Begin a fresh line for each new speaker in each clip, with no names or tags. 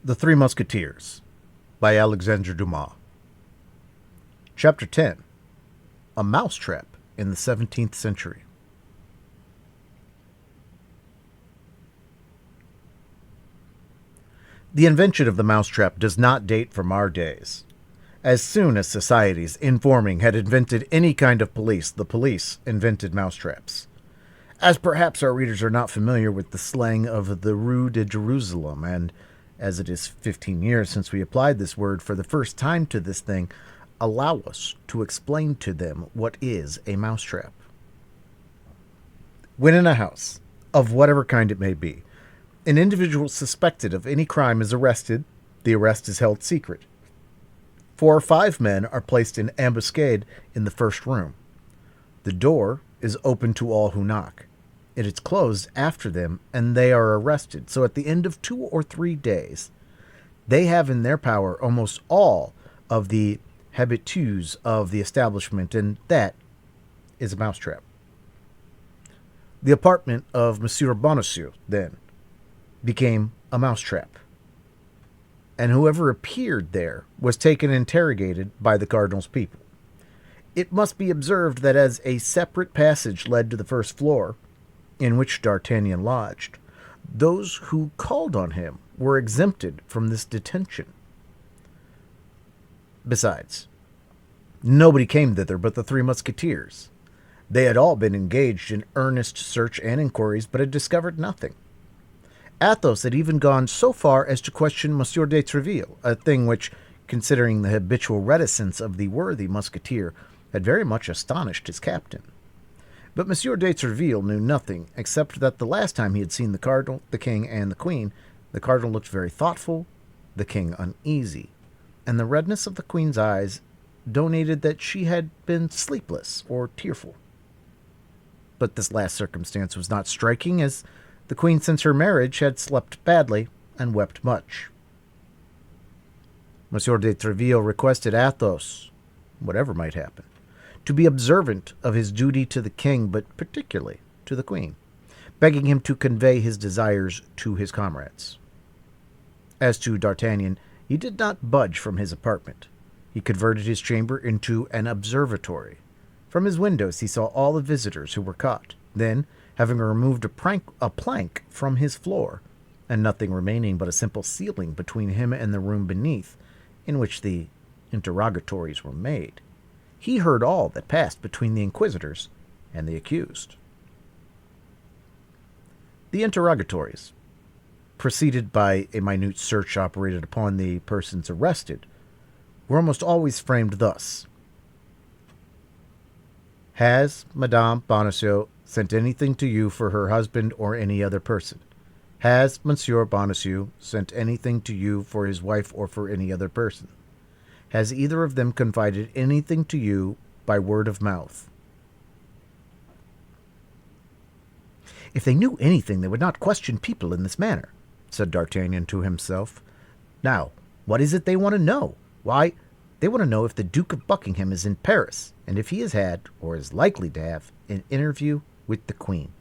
The Three Musketeers by Alexandre Dumas. Chapter 10. A Mousetrap in the 17th Century. The invention of the mousetrap does not date from our days. As soon as societies informing had invented any kind of police, the police invented mousetraps. As perhaps our readers are not familiar with the slang of the Rue de Jerusalem, and as it is 15 years since we applied this word for the first time to this thing, allow us to explain to them what is a mousetrap. When in a house, of whatever kind it may be, an individual suspected of any crime is arrested, the arrest is held secret. 4 or 5 men are placed in ambuscade in the first room. The door is open to all who knock. It is closed after them, and they are arrested. So at the end of 2 or 3 days, they have in their power almost all of the habitués of the establishment, and that is a mousetrap. The apartment of Monsieur Bonacieux, then, became a mousetrap, and whoever appeared there was taken and interrogated by the cardinal's people. It must be observed that as a separate passage led to the first floor, in which D'Artagnan lodged, those who called on him were exempted from this detention. Besides, nobody came thither but the 3 Musketeers. They had all been engaged in earnest search and inquiries, but had discovered nothing. Athos had even gone so far as to question Monsieur de Tréville, a thing which, considering the habitual reticence of the worthy Musketeer, had very much astonished his captain. But Monsieur de Tréville knew nothing, except that the last time he had seen the cardinal, the king, and the queen, the cardinal looked very thoughtful, the king uneasy, and the redness of the queen's eyes donated that she had been sleepless or tearful. But this last circumstance was not striking, as the queen since her marriage had slept badly and wept much. Monsieur de Tréville requested Athos, whatever might happen, to be observant of his duty to the king, but particularly to the queen, begging him to convey his desires to his comrades. As to D'Artagnan, he did not budge from his apartment. He converted his chamber into an observatory. From his windows he saw all the visitors who were caught. Then, having removed a plank from his floor, and nothing remaining but a simple ceiling between him and the room beneath, in which the interrogatories were made, he heard all that passed between the inquisitors and the accused. The interrogatories, preceded by a minute search operated upon the persons arrested, were almost always framed thus: Has Madame Bonacieux sent anything to you for her husband or any other person? Has Monsieur Bonacieux sent anything to you for his wife or for any other person? Has either of them confided anything to you by word of mouth? If they knew anything, they would not question people in this manner, said D'Artagnan to himself. Now, what is it they want to know? Why, they want to know if the Duke of Buckingham is in Paris, and if he has had, or is likely to have, an interview with the Queen.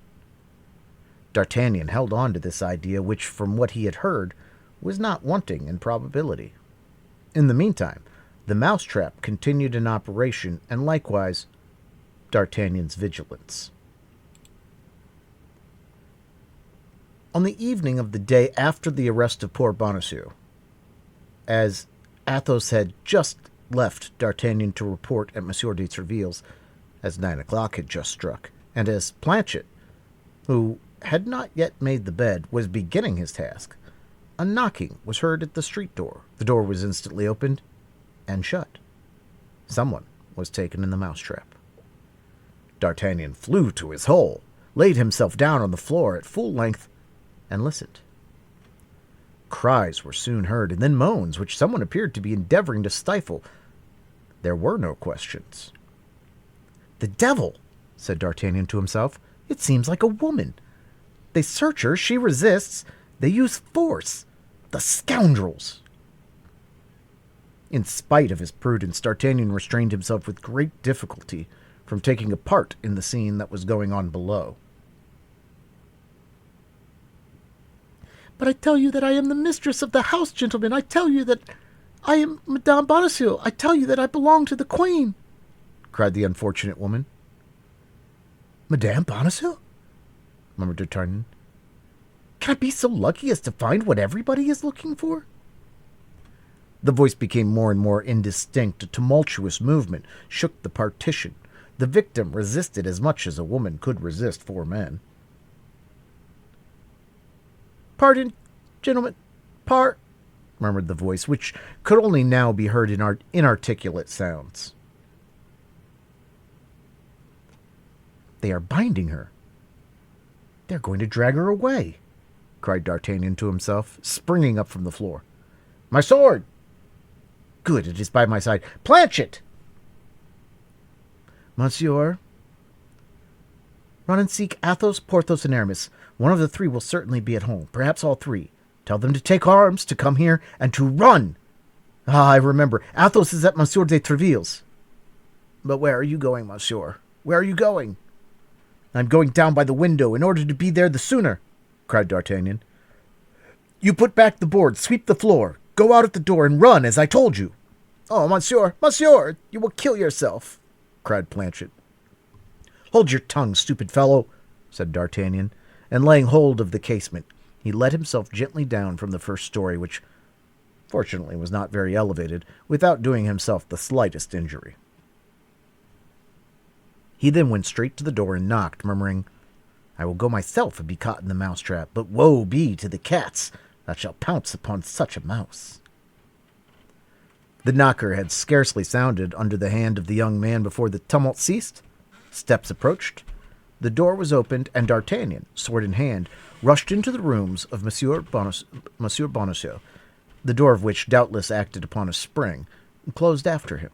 D'Artagnan held on to this idea, which, from what he had heard, was not wanting in probability. In the meantime, the mousetrap continued in operation, and likewise D'Artagnan's vigilance. On the evening of the day after the arrest of poor Bonacieux, as Athos had just left D'Artagnan to report at Monsieur de Tréville's, as 9 o'clock had just struck, and as Planchet, who had not yet made the bed, was beginning his task, a knocking was heard at the street door. The door was instantly opened and shut. Someone was taken in the mousetrap. D'Artagnan flew to his hole, laid himself down on the floor at full length, and listened. Cries were soon heard, and then moans, which someone appeared to be endeavoring to stifle. There were no questions. "The devil!" said D'Artagnan to himself. "It seems like a woman. They search her, she resists, they use force. The scoundrels!" In spite of his prudence, D'Artagnan restrained himself with great difficulty from taking a part in the scene that was going on below. But I tell you that I am the mistress of the house, gentlemen. I tell you that I am Madame Bonacieux. I tell you that I belong to the Queen, cried the unfortunate woman. Madame Bonacieux? Murmured D'Artagnan. Can I be so lucky as to find what everybody is looking for? The voice became more and more indistinct. A tumultuous movement shook the partition. The victim resisted as much as a woman could resist 4 men. Pardon, gentlemen, murmured the voice, which could only now be heard in inarticulate sounds. They are binding her. They're going to drag her away, cried D'Artagnan to himself, springing up from the floor. My sword! Good, it is by my side. Planchet! Monsieur, run and seek Athos, Porthos, and Aramis. One of the 3 will certainly be at home, perhaps all 3. Tell them to take arms, to come here, and to run. Ah, I remember. Athos is at Monsieur de Tréville's. But where are you going, monsieur? Where are you going? I'm going down by the window in order to be there the sooner, cried D'Artagnan. You put back the board, sweep the floor, go out at the door, and run, as I told you. Oh, monsieur, you will kill yourself, cried Planchet. Hold your tongue, stupid fellow, said D'Artagnan, and laying hold of the casement, he let himself gently down from the first story, which fortunately was not very elevated, without doing himself the slightest injury. He then went straight to the door and knocked, murmuring, I will go myself and be caught in the mousetrap, but woe be to the cats that shall pounce upon such a mouse. The knocker had scarcely sounded under the hand of the young man before the tumult ceased. Steps approached. The door was opened, and D'Artagnan, sword in hand, rushed into the rooms of Monsieur Bonacieux, the door of which doubtless acted upon a spring, and closed after him.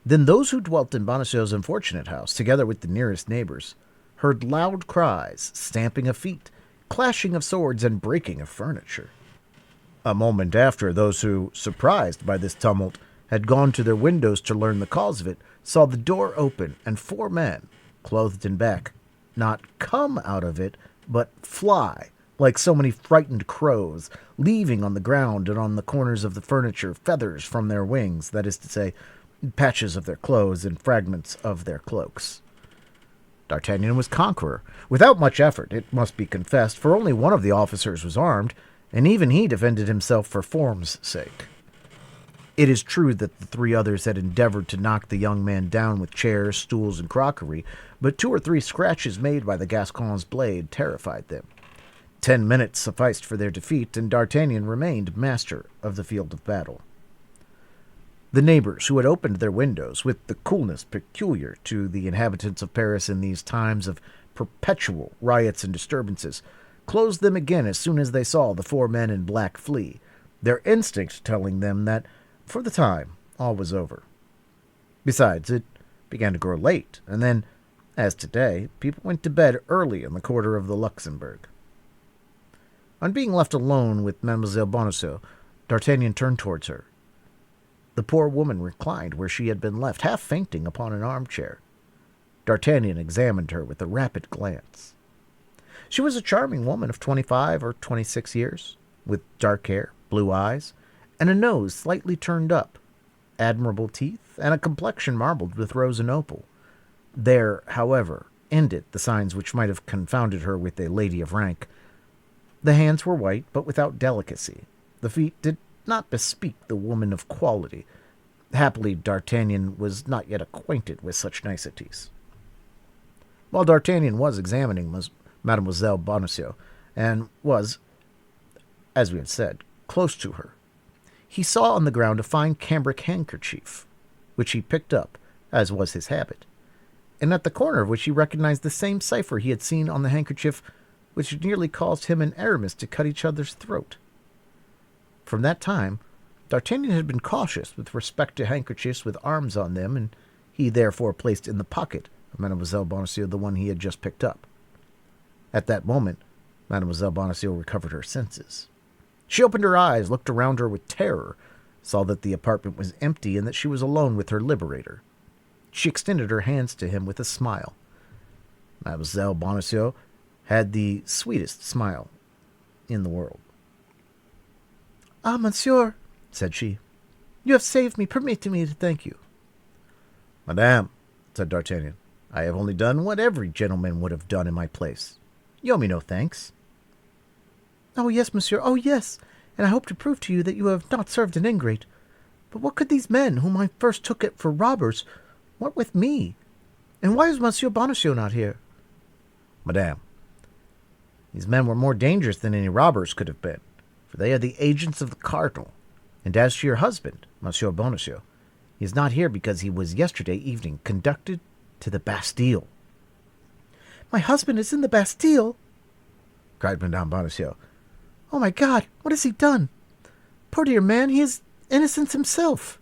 Then those who dwelt in Bonacieux's unfortunate house, together with the nearest neighbors, heard loud cries, stamping of feet, clashing of swords, and breaking of furniture. A moment after, those who, surprised by this tumult, had gone to their windows to learn the cause of it, saw the door open, and 4 men, clothed in black, not come out of it, but fly, like so many frightened crows, leaving on the ground and on the corners of the furniture feathers from their wings, that is to say, patches of their clothes and fragments of their cloaks. D'Artagnan was conqueror, without much effort, it must be confessed, for only one of the officers was armed, and even he defended himself for form's sake. It is true that the 3 others had endeavored to knock the young man down with chairs, stools, and crockery, but 2 or 3 scratches made by the Gascon's blade terrified them. 10 minutes sufficed for their defeat, and D'Artagnan remained master of the field of battle. The neighbors, who had opened their windows with the coolness peculiar to the inhabitants of Paris in these times of perpetual riots and disturbances, closed them again as soon as they saw the 4 men in black flee, their instinct telling them that, for the time, all was over. Besides, it began to grow late, and then, as today, people went to bed early in the quarter of the Luxembourg. On being left alone with Mademoiselle Bonacieux, D'Artagnan turned towards her. The poor woman reclined where she had been left, half fainting upon an armchair. D'Artagnan examined her with a rapid glance. She was a charming woman of 25 or 26 years, with dark hair, blue eyes, and a nose slightly turned up, admirable teeth, and a complexion marbled with rose and opal. There, however, ended the signs which might have confounded her with a lady of rank. The hands were white, but without delicacy. The feet did not bespeak the woman of quality. Happily, D'Artagnan was not yet acquainted with such niceties. While D'Artagnan was examining Mademoiselle Bonacieux, and was, as we have said, close to her, he saw on the ground a fine cambric handkerchief, which he picked up, as was his habit, and at the corner of which he recognized the same cipher he had seen on the handkerchief which nearly caused him and Aramis to cut each other's throat. From that time, D'Artagnan had been cautious with respect to handkerchiefs with arms on them, and he therefore placed in the pocket of Mademoiselle Bonacieux the one he had just picked up. At that moment, Mademoiselle Bonacieux recovered her senses. She opened her eyes, looked around her with terror, saw that the apartment was empty and that she was alone with her liberator. She extended her hands to him with a smile. Mademoiselle Bonacieux had the sweetest smile. in the world.
"Ah, monsieur," said she, "you have saved me. Permit me to thank you."
"Madame," said D'Artagnan, "I have only done what every gentleman would have done in my place. You owe me no thanks."
"Oh, yes, monsieur, oh, yes, and I hope to prove to you that you have not served an ingrate. But what could these men, whom I first took it for robbers, want with me? And why is Monsieur Bonacieux not here?"
"Madame, these men were more dangerous than any robbers could have been, for they are the agents of the cardinal. And as to your husband, Monsieur Bonacieux, he is not here because he was yesterday evening conducted to the Bastille."
"My husband is in the Bastille?"
cried Madame Bonacieux.
"Oh, my God, what has he done? Poor dear man, he is innocence himself."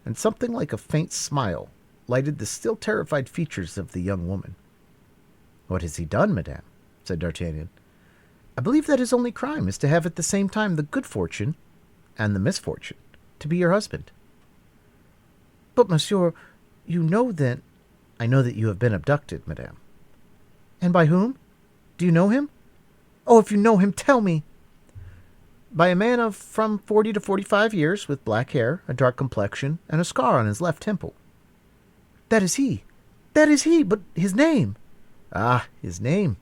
And something like a faint smile lighted the still terrified features of the young woman. "What has he done, madame?" said D'Artagnan. "I believe that his only crime is to have at the same time the good fortune and the misfortune to be your husband."
"But, monsieur, you know then—"
"I know that you have been abducted, madame."
"And by whom? Do you know him? Oh, if you know him, tell me."
"By a man of from 40 to 45 years, with black hair, a dark complexion, and a scar on his left temple."
"That is he. That is he. But his name?"
"Ah, his name?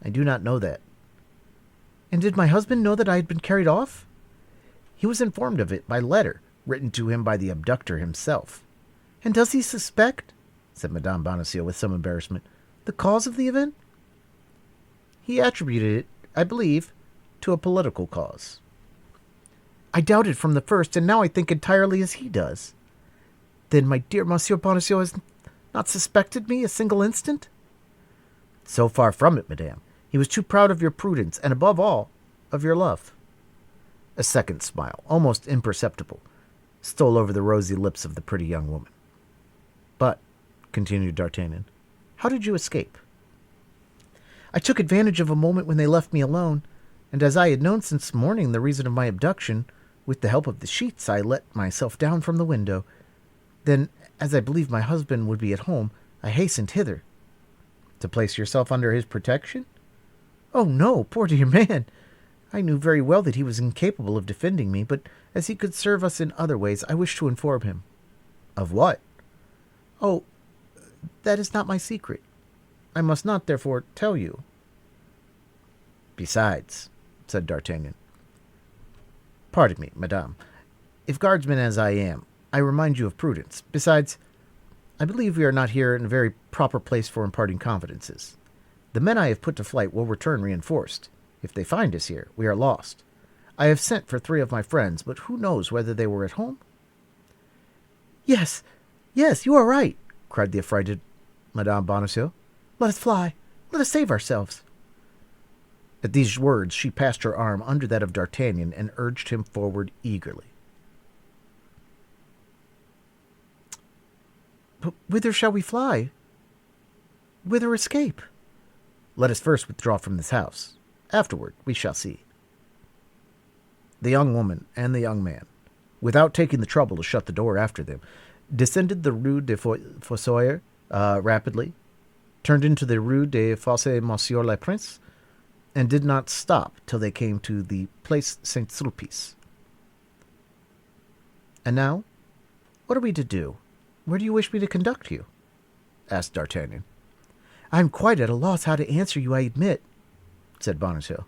I do not know that."
"And did my husband know that I had been carried off?"
"He was informed of it by letter, written to him by the abductor himself."
"And does he suspect,"
said Madame Bonacieux with some embarrassment,
"the cause of the event?"
"He attributed it, I believe, to a political cause."
"I doubted from the first, and now I think entirely as he does." "Then my dear Monsieur Bonacieux has not suspected me a single instant?"
"So far from it, madame. He was too proud of your prudence, and above all, of your love." A second smile, almost imperceptible, stole over the rosy lips of the pretty young woman. "But," continued D'Artagnan, "how did you escape?"
"I took advantage of a moment when they left me alone, and as I had known since morning the reason of my abduction, with the help of the sheets I let myself down from the window. Then, as I believed my husband would be at home, I hastened hither."
"To place yourself under his protection?"
"Oh, no, poor dear man! I knew very well that he was incapable of defending me, but as he could serve us in other ways, I wished to inform him."
"Of what?"
"Oh, that is not my secret. I must not, therefore, tell you."
"Besides," said D'Artagnan, "pardon me, madame, if guardsman as I am, I remind you of prudence. Besides, I believe we are not here in a very proper place for imparting confidences. The men I have put to flight will return reinforced. If they find us here, we are lost. I have sent for 3 of my friends, but who knows whether they were at home?"
Yes, you are right," cried the affrighted Madame Bonacieux. "Let us fly. Let us save ourselves."
At these words she passed her arm under that of D'Artagnan and urged him forward eagerly.
"But whither shall we fly? Whither escape?"
"Let us first withdraw from this house. Afterward we shall see." The young woman and the young man, without taking the trouble to shut the door after them, descended the Rue des Fossoyeurs rapidly, turned into the Rue des Fossés Monsieur le Prince, and did not stop till they came to the Place Saint-Sulpice. "And now, what are we to do? Where do you wish me to conduct you?" asked D'Artagnan.
"I am quite at a loss how to answer you, I admit," said Bonacieux.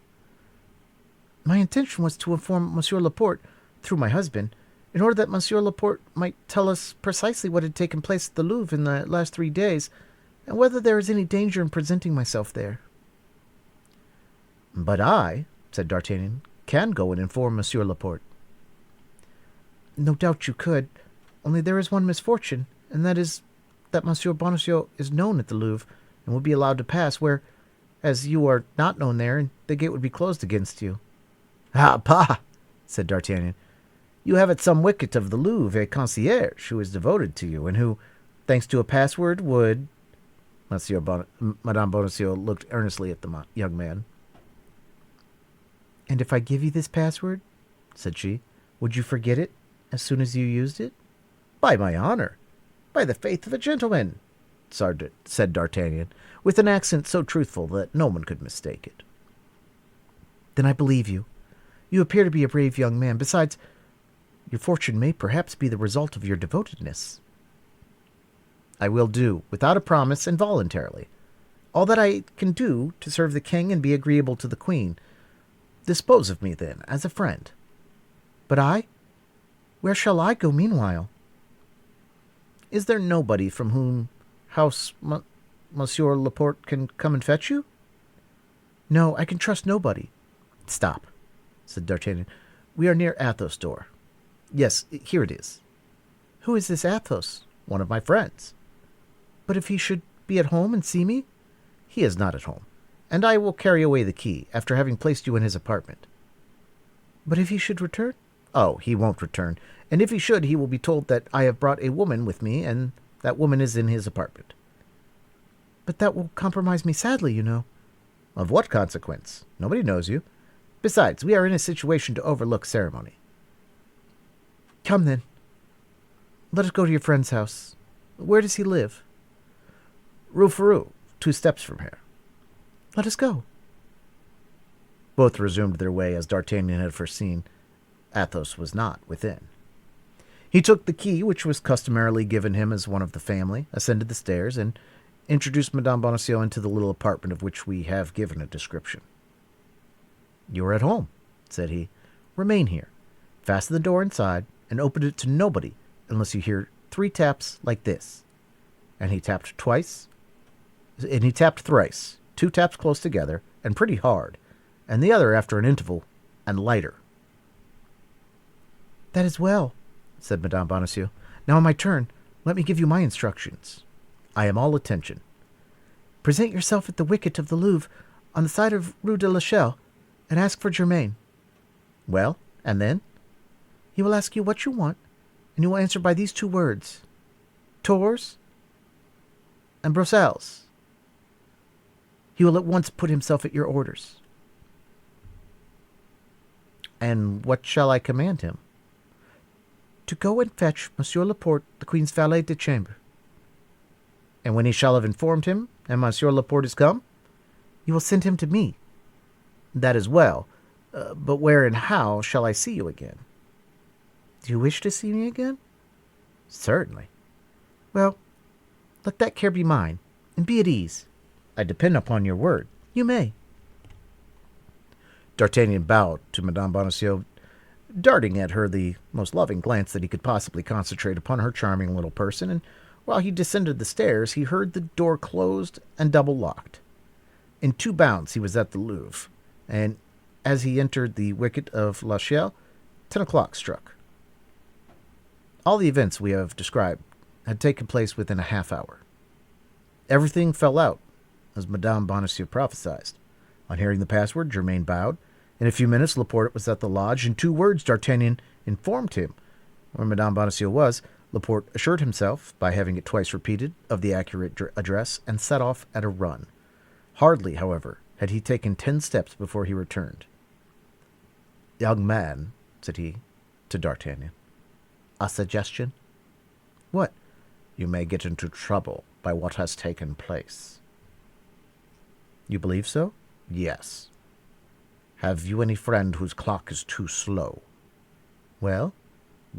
"My intention was to inform Monsieur Laporte, through my husband, in order that Monsieur Laporte might tell us precisely what had taken place at the Louvre in the last 3 days, and whether there is any danger in presenting myself there."
"But I," said D'Artagnan, "can go and inform Monsieur Laporte."
"No doubt you could, only there is one misfortune, and that is that Monsieur Bonacieux is known at the Louvre, and would be allowed to pass, where, as you are not known there, the gate would be closed against you."
"Ah, bah!" said D'Artagnan. "You have at some wicket of the Louvre a concierge who is devoted to you, and who, thanks to a password, would—" Madame Bonacieux looked earnestly at the young man.
"And if I give you this password," said she, "would you forget it as soon as you used it?"
"By my honor, by the faith of a gentleman," said D'Artagnan, with an accent so truthful that no one could mistake it.
Then I believe you. You appear to be a brave young man. Besides, your fortune may perhaps be the result of your devotedness.
I will do, without a promise and voluntarily, all that I can do to serve the king and be agreeable to the queen. Dispose of me, then, as a friend.
But I? Where shall I go meanwhile?
Is there nobody from whom Monsieur Laporte can come and fetch you?
No, I can trust nobody.
Stop, said D'Artagnan. We are near Athos' door. Yes, here it is.
Who is this Athos?
One of my friends.
But if he should be at home and see me?
He is not at home, and I will carry away the key after having placed you in his apartment.
But if he should return?
Oh, he won't return, and if he should, he will be told that I have brought a woman with me, and that woman is in his apartment.
But that will compromise me sadly, you know.
Of what consequence? Nobody knows you. Besides, we are in a situation to overlook ceremony.
Come, then. Let us go to your friend's house. Where does he live?
Rue Ferou, 2 steps from here.
Let us go.
Both resumed their way as D'Artagnan had foreseen. Athos was not within. He took the key, which was customarily given him as one of the family, ascended the stairs, and introduced Madame Bonacieux into the little apartment of which we have given a description. "You are at home," said he. "Remain here. Fasten the door inside, and open it to nobody unless you hear 3 taps like this." And he tapped twice, and he tapped thrice, 2 taps close together, and pretty hard, and the other after an interval, and lighter.
"That is well," said Madame Bonacieux. "Now, in my turn, let me give you my instructions."
"I am all attention."
"Present yourself at the wicket of the Louvre on the side of Rue de l'Echelle, and ask for Germain."
"Well, and then?"
"He will ask you what you want, and you will answer by these 2 words, Tours and Bruxelles. He will at once put himself at your orders."
"And what shall I command him?"
"To go and fetch Monsieur Laporte, the Queen's valet de chambre."
"And when he shall have informed him, and Monsieur Laporte is come?"
"You will send him to me."
"That is well. But where and how shall I see you again?"
"Do you wish to see me again?"
"Certainly."
"Well, let that care be mine, and be at ease."
"I depend upon your word."
"You may."
D'Artagnan bowed to Madame Bonacieux, darting at her the most loving glance that he could possibly concentrate upon her charming little person, and while he descended the stairs, he heard the door closed and double-locked. In 2 bounds he was at the Louvre, and as he entered the wicket of l'Echelle, 10 o'clock struck. All the events we have described had taken place within a half-hour. Everything fell out, as Madame Bonacieux prophesied. On hearing the password, Germain bowed. In a few minutes, Laporte was at the lodge. In 2 words, D'Artagnan informed him where Madame Bonacieux was. Laporte assured himself, by having it twice repeated, of the accurate address, and set off at a run. Hardly, however, had he taken 10 steps before he returned. "Young man," said he to D'Artagnan, "a suggestion?"
"What?"
"You may get into trouble by what has taken place."
"You believe so?"
"Yes." "Have you any friend whose clock is too slow?"
"Well?"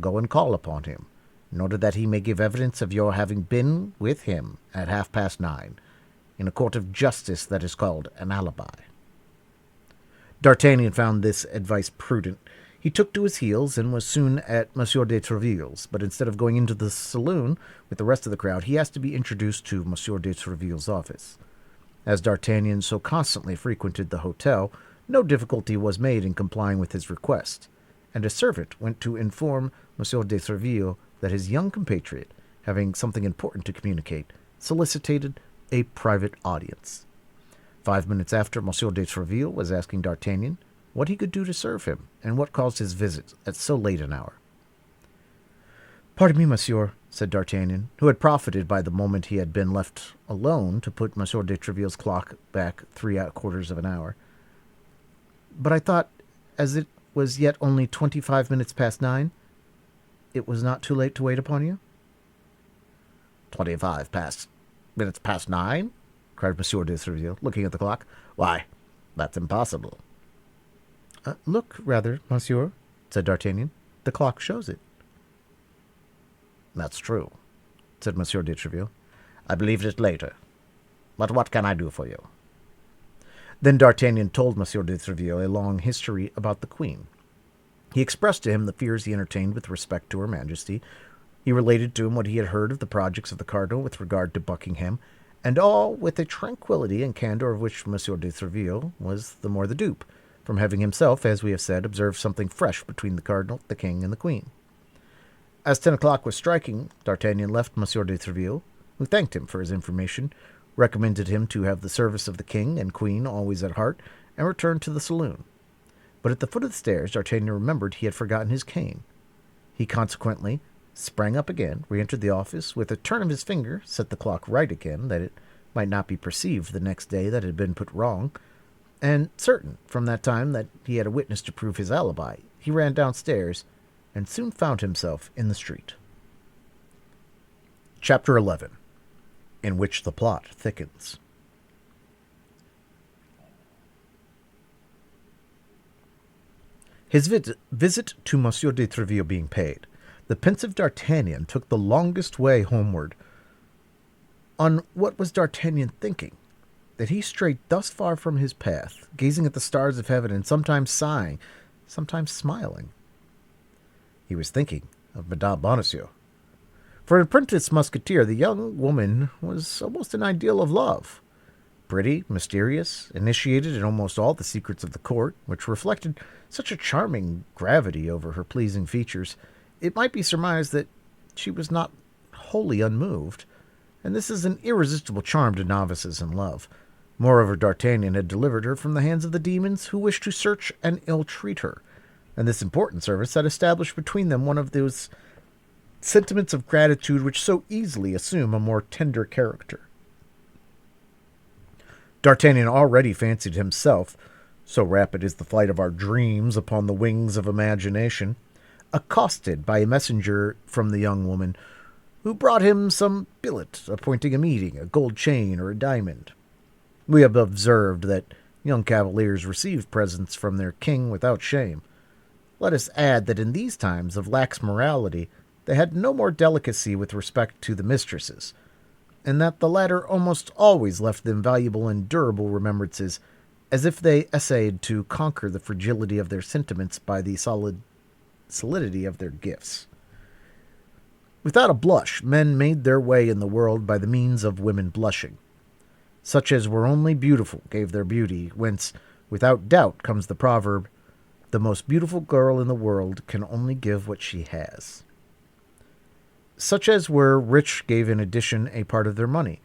"Go and call upon him, in order that he may give evidence of your having been with him at 9:30, in a court of justice that is called an alibi." D'Artagnan found this advice prudent. He took to his heels and was soon at Monsieur de Tréville's, but instead of going into the saloon with the rest of the crowd, he asked to be introduced to Monsieur de Tréville's office. As D'Artagnan so constantly frequented the hotel, no difficulty was made in complying with his request, and a servant went to inform Monsieur de Tréville that his young compatriot, having something important to communicate, solicited a private audience. 5 minutes after, Monsieur de Tréville was asking D'Artagnan what he could do to serve him, and what caused his visit at so late an hour.
"Pardon me, monsieur,"
said D'Artagnan, who had profited by the moment he had been left alone to put Monsieur de Tréville's clock back 3/4 of an hour. "But I thought, as it was yet only 25 minutes past 9, it was not too late to wait upon you?" 25 minutes past 9? Cried Monsieur de Tréville, looking at the clock. "Why, that's impossible."
Look, rather, monsieur, said D'Artagnan. The clock shows it.
That's true, said Monsieur de Treville. I believed it later. But what can I do for you?
Then D'Artagnan told Monsieur de Treville a long history about the queen. He expressed to him the fears he entertained with respect to her majesty. He related to him what he had heard of the projects of the cardinal with regard to Buckingham, and all with a tranquillity and candor of which Monsieur de Treville was the more the dupe, from having himself, as we have said, observed something fresh between the cardinal, the king, and the queen. As 10 o'clock was striking, D'Artagnan left Monsieur de Treville, who thanked him for his information, recommended him to have the service of the king and queen always at heart, and returned to the saloon. But at the foot of the stairs, D'Artagnan remembered he had forgotten his cane. He consequently sprang up again, re-entered the office, with a turn of his finger, set the clock right again, that it might not be perceived the next day that it had been put wrong, and certain, from that time, that he had a witness to prove his alibi, he ran downstairs, and soon found himself in the street. Chapter 11, in which the plot thickens. His visit to Monsieur de Treville being paid, the pensive D'Artagnan took the longest way homeward. On what was D'Artagnan thinking, that he strayed thus far from his path, gazing at the stars of heaven, and sometimes sighing, sometimes smiling? He was thinking of Madame Bonacieux. For an apprentice musketeer, the young woman was almost an ideal of love. Pretty, mysterious, initiated in almost all the secrets of the court, which reflected such a charming gravity over her pleasing features, it might be surmised that she was not wholly unmoved, and this is an irresistible charm to novices in love. Moreover, D'Artagnan had delivered her from the hands of the demons who wished to search and ill-treat her, and this important service had established between them one of those sentiments of gratitude which so easily assume a more tender character. D'Artagnan already fancied himself, so rapid is the flight of our dreams upon the wings of imagination, accosted by a messenger from the young woman, who brought him some billet appointing a meeting, a gold chain, or a diamond. We have observed that young cavaliers receive presents from their king without shame. Let us add that in these times of lax morality they had no more delicacy with respect to the mistresses, and that the latter almost always left them valuable and durable remembrances, as if they essayed to conquer the fragility of their sentiments by the solidity of their gifts. Without a blush, men made their way in the world by the means of women blushing. Such as were only beautiful gave their beauty, whence, without doubt, comes the proverb, "The most beautiful girl in the world can only give what she has." Such as were rich gave in addition a part of their money,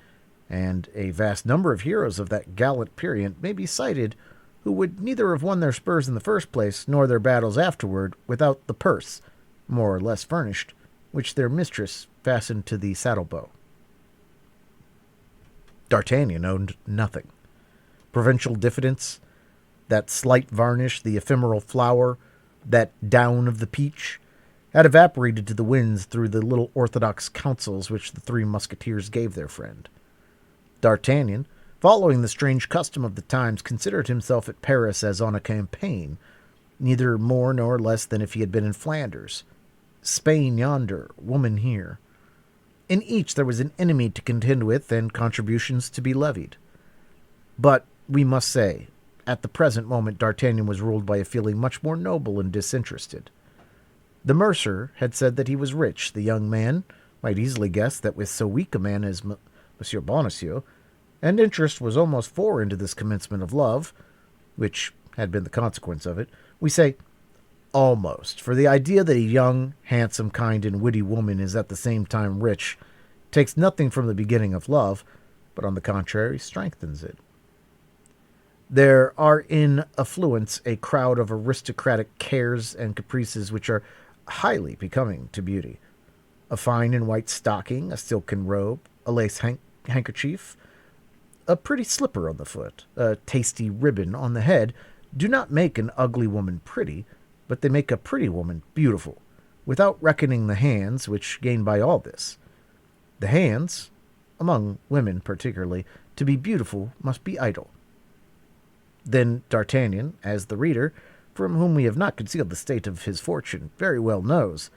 and a vast number of heroes of that gallant period may be cited who would neither have won their spurs in the first place, nor their battles afterward, without the purse, more or less furnished, which their mistress fastened to the saddle-bow. D'Artagnan owned nothing. Provincial diffidence, that slight varnish, the ephemeral flower, that down of the peach, had evaporated to the winds through the little orthodox counsels which the three musketeers gave their friend. D'Artagnan, following the strange custom of the times, considered himself at Paris as on a campaign, neither more nor less than if he had been in Flanders. Spain yonder, woman here. In each there was an enemy to contend with and contributions to be levied. But, we must say, at the present moment D'Artagnan was ruled by a feeling much more noble and disinterested. The mercer had said that he was rich. The young man might easily guess that with so weak a man as Monsieur Bonacieux, and interest was almost foreign to this commencement of love, which had been the consequence of it. We say almost, for the idea that a young, handsome, kind, and witty woman is at the same time rich takes nothing from the beginning of love, but on the contrary strengthens it. There are in affluence a crowd of aristocratic cares and caprices which are highly becoming to beauty. A fine and white stocking, a silken robe, a lace handkerchief, a pretty slipper on the foot, a tasty ribbon on the head, do not make an ugly woman pretty, but they make a pretty woman beautiful, without reckoning the hands, which gain by all this. The hands, among women particularly, to be beautiful must be idle. Then D'Artagnan, as the reader,
from whom we have not concealed the state of his fortune, very well knows.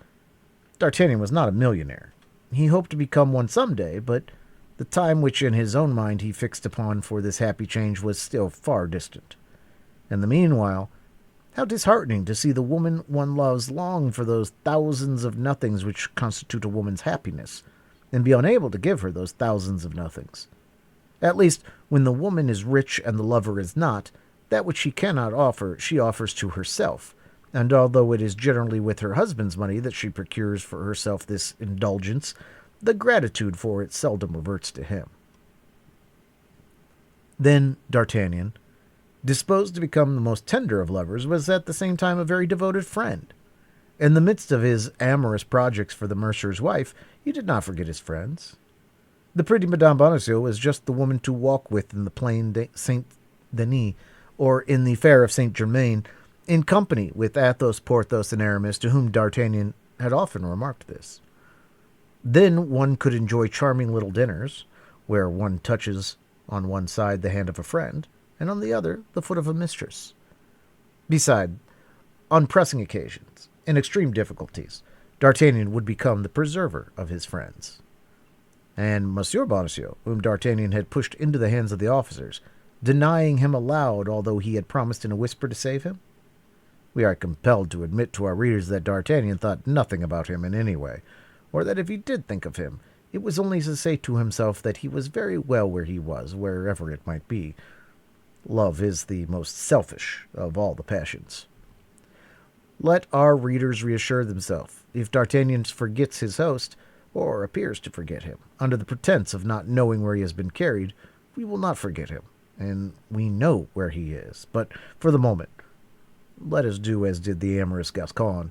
D'Artagnan was not a millionaire. He hoped to become one some day, but the time which in his own mind he fixed upon for this happy change was still far distant. In the meanwhile, how disheartening to see the woman one loves long for those thousands of nothings which constitute a woman's happiness, and be unable to give her those thousands of nothings. At least, when the woman is rich and the lover is not, that which she cannot offer she offers to herself, and although it is generally with her husband's money that she procures for herself this indulgence, the gratitude for it seldom reverts to him. Then D'Artagnan, disposed to become the most tender of lovers, was at the same time a very devoted friend. In the midst of his amorous projects for the mercer's wife, he did not forget his friends. The pretty Madame Bonacieux was just the woman to walk with in the plain Saint Denis, or in the fair of Saint Germain, in company with Athos, Porthos, and Aramis, to whom D'Artagnan had often remarked this. Then one could enjoy charming little dinners, where one touches on one side the hand of a friend, and on the other the foot of a mistress. Beside, on pressing occasions, in extreme difficulties, D'Artagnan would become the preserver of his friends. And Monsieur Bonacieux, whom D'Artagnan had pushed into the hands of the officers, denying him aloud, although he had promised in a whisper to save him? We are compelled to admit to our readers that D'Artagnan thought nothing about him in any way, or that if he did think of him, it was only to say to himself that he was very well where he was, wherever it might be. Love is the most selfish of all the passions. Let our readers reassure themselves. If D'Artagnan forgets his host, or appears to forget him, under the pretense of not knowing where he has been carried, we will not forget him, and we know where he is. But for the moment, let us do as did the amorous Gascon.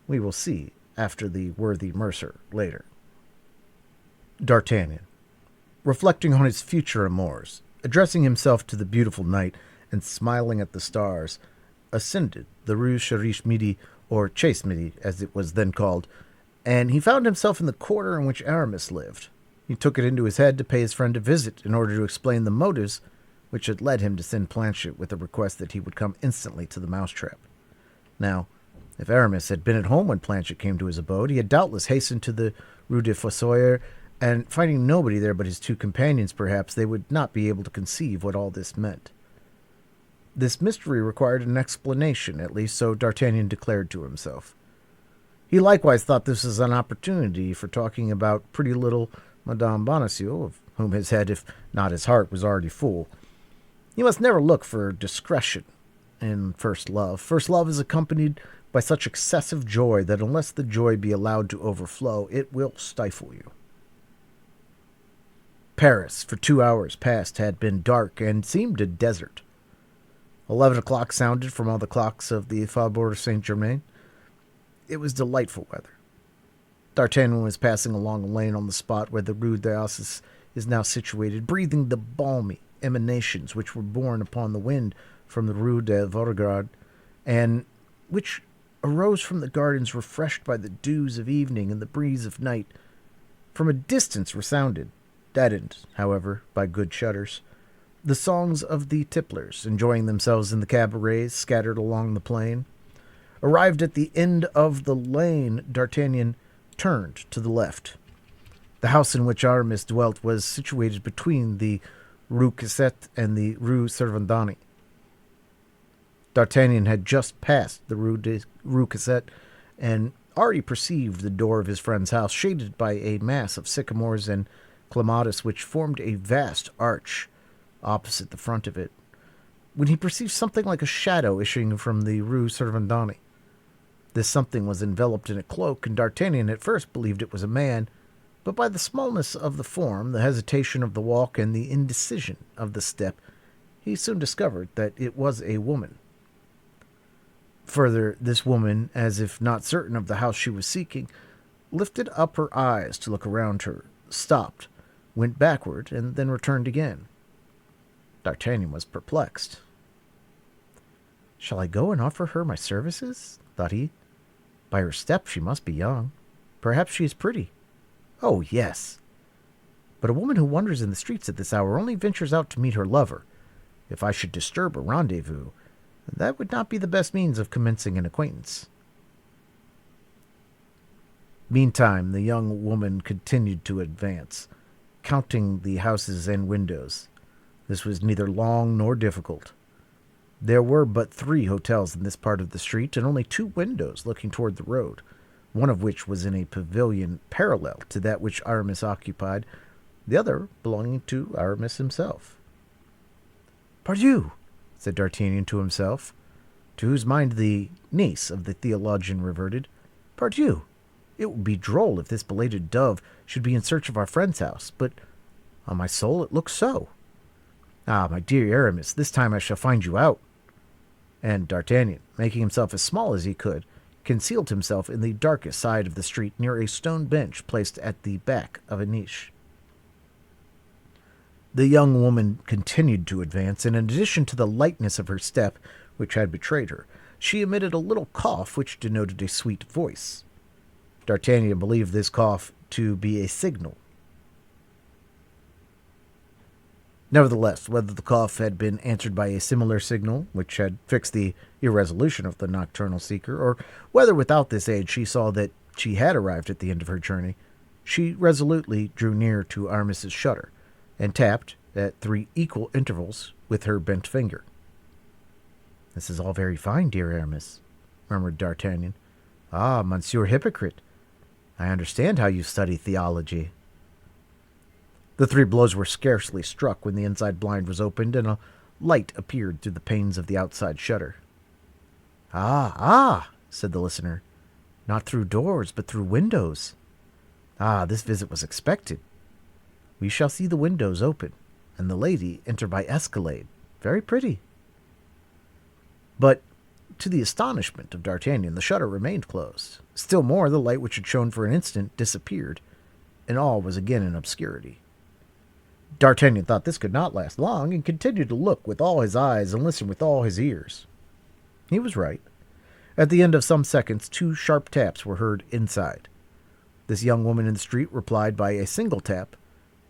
We will see after the worthy mercer later. D'Artagnan, reflecting on his future amours, addressing himself to the beautiful night and smiling at the stars, ascended the Rue Cherish Midi, or Chase Midi, as it was then called, and he found himself in the quarter in which Aramis lived. He took it into his head to pay his friend a visit in order to explain the motives which had led him to send Planchet with a request that he would come instantly to the Mousetrap. Now, if Aramis had been at home when Planchet came to his abode, he had doubtless hastened to the Rue des Fossoyeurs, and finding nobody there but his two companions, perhaps, they would not be able to conceive what all this meant. This mystery required an explanation, at least so D'Artagnan declared to himself. He likewise thought this was an opportunity for talking about pretty little Madame Bonacieux, of whom his head, if not his heart, was already full. You must never look for discretion in first love. First love is accompanied by such excessive joy that unless the joy be allowed to overflow, it will stifle you. Paris, for 2 hours past, had been dark and seemed a desert. 11 o'clock sounded from all the clocks of the Faubourg Saint-Germain. It was delightful weather. D'Artagnan was passing along a lane on the spot where the Rue d'Assas is now situated, breathing the balmy emanations which were borne upon the wind from the Rue de Vaugirard, and which arose from the gardens refreshed by the dews of evening and the breeze of night. From a distance resounded, deadened, however, by good shutters, the songs of the tipplers, enjoying themselves in the cabarets scattered along the plain. Arrived at the end of the lane, D'Artagnan turned to the left. The house in which Aramis dwelt was situated between the Rue Cassette and the Rue Servandani. D'Artagnan had just passed the Rue Cassette and already perceived the door of his friend's house, shaded by a mass of sycamores and clematis which formed a vast arch opposite the front of it, when he perceived something like a shadow issuing from the Rue Servandani. This something was enveloped in a cloak, and D'Artagnan at first believed it was a man, but by the smallness of the form, the hesitation of the walk, and the indecision of the step, he soon discovered that it was a woman. Further, this woman, as if not certain of the house she was seeking, lifted up her eyes to look around her, stopped, went backward, and then returned again. D'Artagnan was perplexed. "Shall I go and offer her my services?" thought he. "By her step she must be young. Perhaps she is pretty. Oh, yes. But a woman who wanders in the streets at this hour only ventures out to meet her lover. If I should disturb a rendezvous,
That would not be the best means of commencing an acquaintance. Meantime, the young woman continued to advance, counting the houses and windows. This was neither long nor difficult. There were but 3 hotels in this part of the street, and only 2 windows looking toward the road, one of which was in a pavilion parallel to that which Aramis occupied, the other belonging to Aramis himself. "Pardieu!" said D'Artagnan to himself, to whose mind the niece of the theologian reverted. "Pardieu! It would be droll if this belated dove should be in search of our friend's house, but on my soul it looks so. Ah, my dear Aramis, this time I shall find you out." And D'Artagnan, making himself as small as he could, concealed himself in the darkest side of the street near a stone bench placed at the back of a niche. The young woman continued to advance, and in addition to the lightness of her step, which had betrayed her, she emitted a little cough which denoted a sweet voice. D'Artagnan believed this cough to be a signal. Nevertheless, whether the cough had been answered by a similar signal, which had fixed the irresolution of the nocturnal seeker, or whether without this aid she saw that she had arrived at the end of her journey, she resolutely drew near to Aramis's shutter, and tapped, at 3 equal intervals, with her bent finger. "This is all very fine, dear Aramis," murmured D'Artagnan. "Ah, Monsieur Hypocrite, I understand how you study theology." The 3 blows were scarcely struck when the inside blind was opened and a light appeared through the panes of the outside shutter. Ah, said the listener. "Not through doors, but through windows. Ah, this visit was expected. We shall see the windows open, and the lady enter by escalade. Very pretty." But, to the astonishment of D'Artagnan, the shutter remained closed. Still more, the light which had shone for an instant disappeared, and all was again in obscurity. D'Artagnan thought this could not last long, and continued to look with all his eyes and listen with all his ears. He was right. At the end of some seconds, 2 sharp taps were heard inside. This young woman in the street replied by a single tap,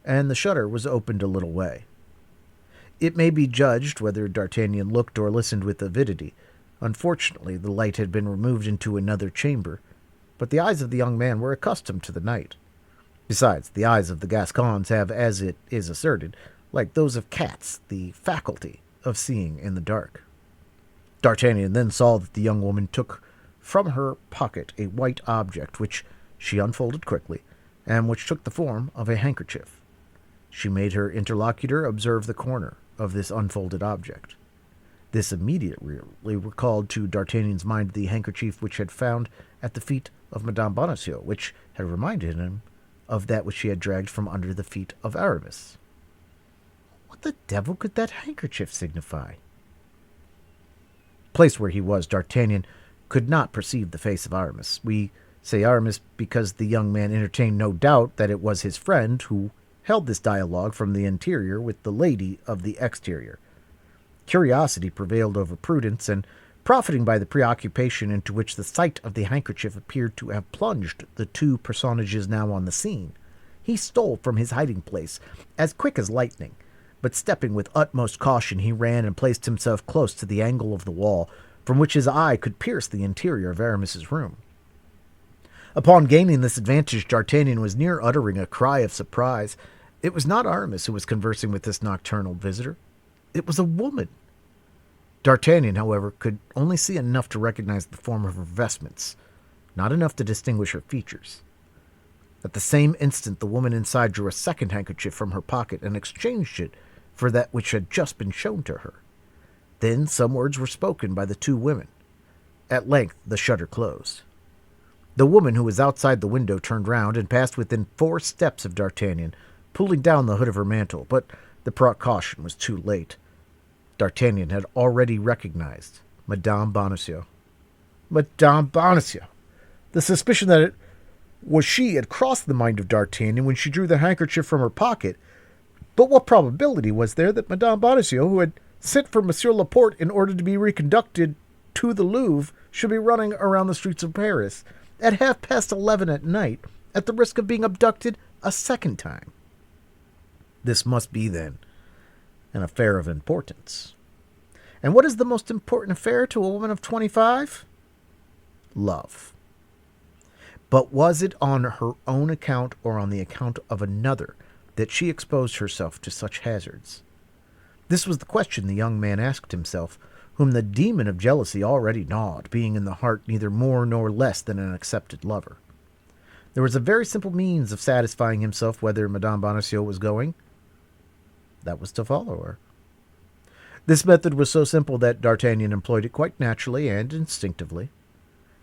and the shutter was opened a little way. It may be judged whether D'Artagnan looked or listened with avidity. Unfortunately, the light had been removed into another chamber, but the eyes of the young man were accustomed to the night. Besides, the eyes of the Gascons have, as it is asserted, like those of cats, the faculty of seeing in the dark. D'Artagnan then saw that the young woman took from her pocket a white object, which she unfolded quickly, and which took the form of a handkerchief. She made her interlocutor observe the corner of this unfolded object. This immediately recalled to D'Artagnan's mind the handkerchief which had found at the feet of Madame Bonacieux, which had reminded him of that which she had dragged from under the feet of Aramis. What the devil could that handkerchief signify? Placed where he was, D'Artagnan could not perceive the face of Aramis. We say Aramis because the young man entertained no doubt that it was his friend who held this dialogue from the interior with the lady of the exterior. Curiosity prevailed over prudence, and profiting by the preoccupation into which the sight of the handkerchief appeared to have plunged the 2 personages now on the scene, he stole from his hiding-place as quick as lightning, but stepping with utmost caution, he ran and placed himself close to the angle of the wall, from which his eye could pierce the interior of Aramis's room. Upon gaining this advantage, D'Artagnan was near uttering a cry of surprise. It was not Aramis who was conversing with this nocturnal visitor. It was a woman. D'Artagnan, however, could only see enough to recognize the form of her vestments, not enough to distinguish her features. At the same instant, the woman inside drew a second handkerchief from her pocket and exchanged it for that which had just been shown to her. Then some words were spoken by the 2 women. At length, the shutter closed. The woman who was outside the window turned round and passed within 4 steps of D'Artagnan, pulling down the hood of her mantle, but the precaution was too late. D'Artagnan had already recognized Madame Bonacieux. Madame Bonacieux! The suspicion that it was she had crossed the mind of D'Artagnan when she drew the handkerchief from her pocket. But what probability was there that Madame Bonacieux, who had sent for Monsieur Laporte in order to be reconducted to the Louvre, should be running around the streets of Paris at 11:30 at night, at the risk of being abducted a second time? This must be, then, an affair of importance.
And what is the most important affair to a woman of 25? Love. But was it on her own account or on the account of another that she exposed herself to such hazards? This was the question the young man asked himself, whom the demon of jealousy already gnawed, being in the heart neither more nor less than an accepted lover. There was a very simple means of satisfying himself whether Madame Bonacieux was going. That was to follow her. This method was so simple that D'Artagnan employed it quite naturally and instinctively.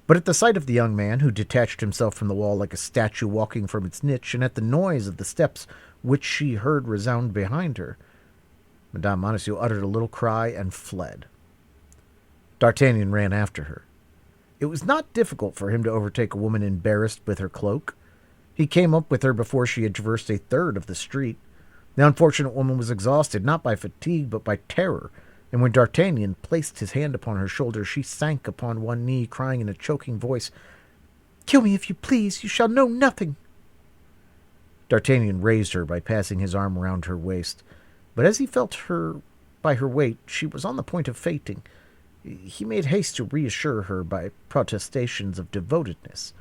But at the sight of the young man, who detached himself from the wall like a statue walking from its niche, and at the noise of the steps which she heard resound behind her, Madame Bonacieux uttered a little cry and fled. D'Artagnan ran after her. It was not difficult for him to overtake a woman embarrassed with her cloak. He came up with her before she had traversed a third of the street. The unfortunate woman was exhausted, not by fatigue, but by terror, and when D'Artagnan placed his hand upon her shoulder, she sank upon one knee, crying in a choking voice, "Kill me if you please, you shall know nothing." D'Artagnan raised her by passing his arm round her waist, but as he felt her by her weight, she was on the point of fainting. He made haste to reassure her by protestations of devotedness.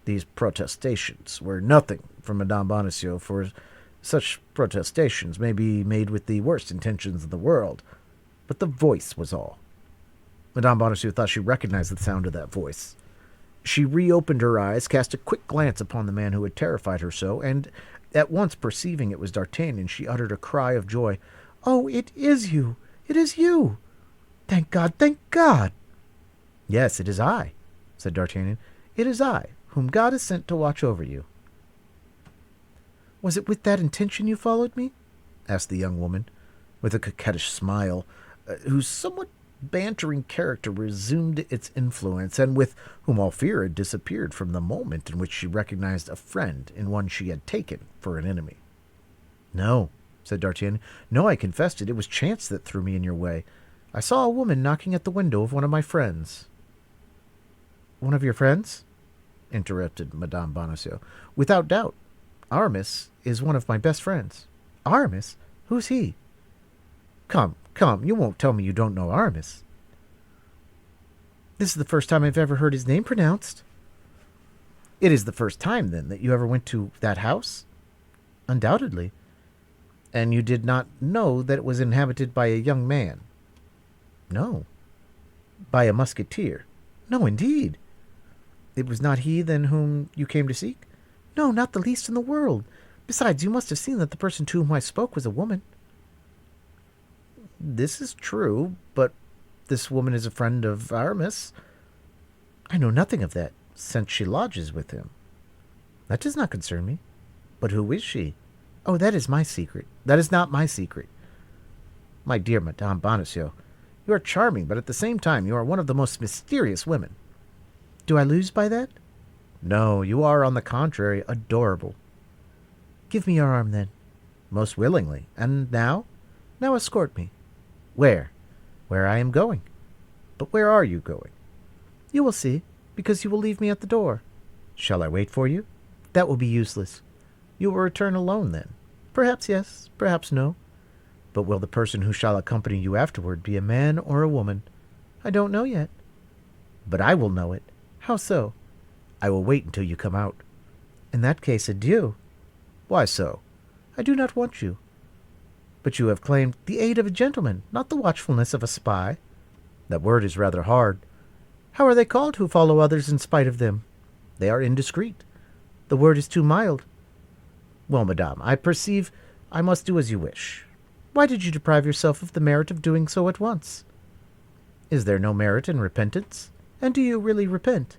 These protestations were nothing from Madame Bonacieux, for such protestations may be made with the worst intentions of the world, but the voice was all. Madame Bonacieux thought she recognized the sound of that voice. She reopened her eyes, cast a quick glance upon the man who had terrified her so, and at once perceiving it was D'Artagnan, she uttered a cry of joy. "Oh, it is you! It is you! Thank God! Thank God!" "Yes, it is I," said D'Artagnan. "It is I, whom God has sent to watch over you." "Was it with that intention you followed me?" asked the young woman, with a coquettish smile, whose somewhat bantering character resumed its influence, and with whom all fear had disappeared from the moment in which she recognized a friend in one she had taken for an enemy. "No," said D'Artagnan. "No, I confessed it. It was chance that threw me in your way. I saw a woman knocking at the window of one of my friends." "One of your friends?" interrupted Madame Bonacieux. "Without doubt. Aramis is one of my best friends." "Aramis? Who's he?" Come, you won't tell me you don't know Aramis." "This is the first time I've ever heard his name pronounced." "It is the first time, then, that you ever went to that house?" "Undoubtedly." "And you did not know that it was inhabited by a young man?" "No." "By a musketeer?" "No, indeed." "It was not he, then, whom you came to seek?" "No, not the least in the world. Besides, you must have seen that the person to whom I spoke was a woman." "This is true, but this woman is a friend of Aramis." "I know nothing of that, since she lodges with him." "That does not concern me." "But who is she?" "Oh, that is my secret. That is not my secret." "My dear Madame Bonacieux, you are charming, but at the same time you are one of the most mysterious women." "Do I lose by that?" "No, you are, on the contrary, adorable." "Give me your arm, then." "Most willingly. And now?" "Now escort me." "Where?" "Where I am going." "But where are you going?" "You will see, because you will leave me at the door." "Shall I wait for you?" "That will be useless." "You will return alone, then?" "Perhaps yes, perhaps no." "But will the person who shall accompany you afterward be a man or a woman?" "I don't know yet." "But I will know it." "How so?" "I will wait until you come out." "In that case, adieu." "Why so?" "I do not want you." "But you have claimed—" "The aid of a gentleman, not the watchfulness of a spy." "That word is rather hard." "How are they called who follow others in spite of them?" "They are indiscreet." "The word is too mild." "Well, madame, I perceive I must do as you wish." "Why did you deprive yourself of the merit of doing so at once?" "Is there no merit in repentance?" "And do you really repent?"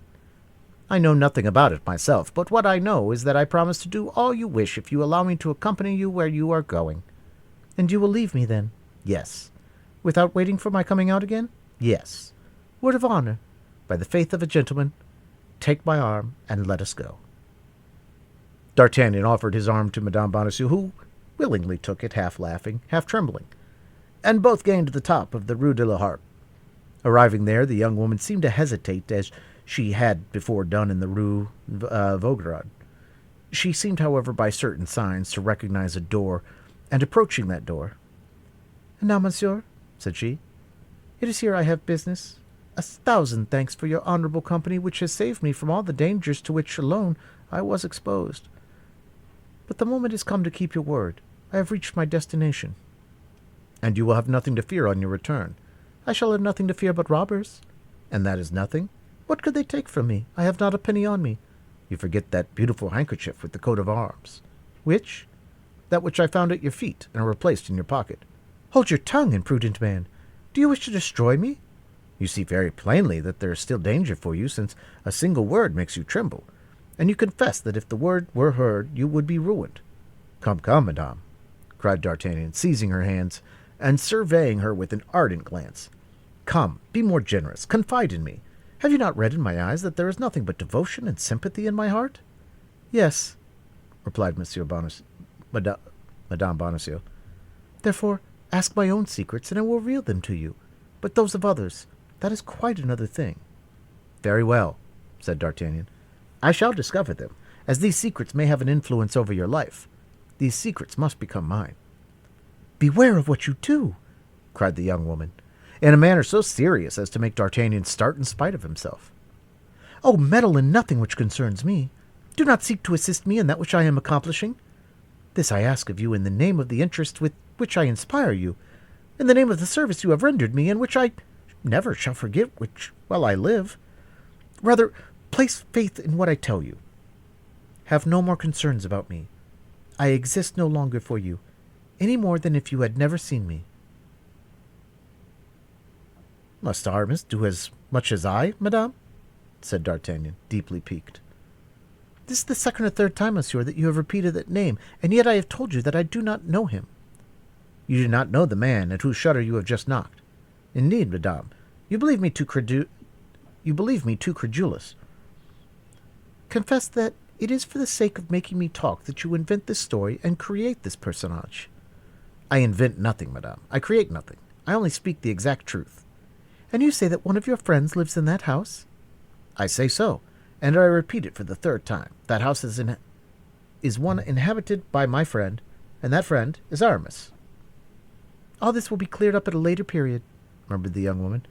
"I know nothing about it myself, but what I know is that I promise to do all you wish if you allow me to accompany you where you are going." "And you will leave me, then?" "Yes." "Without waiting for my coming out again?" "Yes." "Word of honor?" "By the faith of a gentleman." "Take my arm, and let us go." D'Artagnan offered his arm to Madame Bonacieux, who willingly took it, half laughing, half trembling, and both gained the top of the Rue de la Harpe. Arriving there, the young woman seemed to hesitate, as she had before done in the Rue Vaugirard. She seemed, however, by certain signs, to recognize a door, and approaching that door— "And now, monsieur," said she,
It is here I have business. 1,000 thanks for your honourable company, which has saved me from all the dangers to which alone I was exposed. But the moment is come to keep your word. I have reached my destination.
And you will have nothing to fear on your return.
I shall have nothing to fear but robbers.
And that is nothing?
What could they take from me? I have not a penny on me.
You forget that beautiful handkerchief with the coat of arms.
Which?
That which I found at your feet and are replaced in your pocket.
Hold your tongue, imprudent man. Do you wish to destroy me?
You see very plainly that there is still danger for you, since a single word makes you tremble, and you confess that if the word were heard you would be ruined. Come, come, madame, cried D'Artagnan, seizing her hands and surveying her with an ardent glance. Come, be more generous. Confide in me. Have you not read in my eyes that there is nothing but devotion and sympathy in my heart?
Yes,
replied Madame Bonacieux.
Therefore, ask my own secrets, and I will reveal them to you. But those of others, that is quite another thing.
Very well, said D'Artagnan. I shall discover them, as these secrets may have an influence over your life. These secrets must become mine.
Beware of what you do,
cried the young woman, in a manner so serious as to make D'Artagnan start in spite of himself.
Oh, meddle in nothing which concerns me. Do not seek to assist me in that which I am accomplishing. This I ask of you in the name of the interest with which I inspire you, in the name of the service you have rendered me, and which I never shall forget while I live. Rather, place faith in what I tell you. Have no more concerns about me. I exist no longer for you, any more than if you had never seen me.
Must Aramis do as much as I, madame? Said D'Artagnan, deeply piqued.
This is the second or third time, monsieur, that you have repeated that name, and yet I have told you that I do not know him.
You do not know the man at whose shutter you have just knocked. Indeed, madame, you believe me too credulous.
Confess that it is for the sake of making me talk that you invent this story and create this personage.
I invent nothing, madame. I create nothing. I only speak the exact truth.
And you say that one of your friends lives in that house?
I say so, and I repeat it for the third time. That house is one inhabited by my friend, and that friend is Aramis.
All this will be cleared up at a later period, murmured the young woman.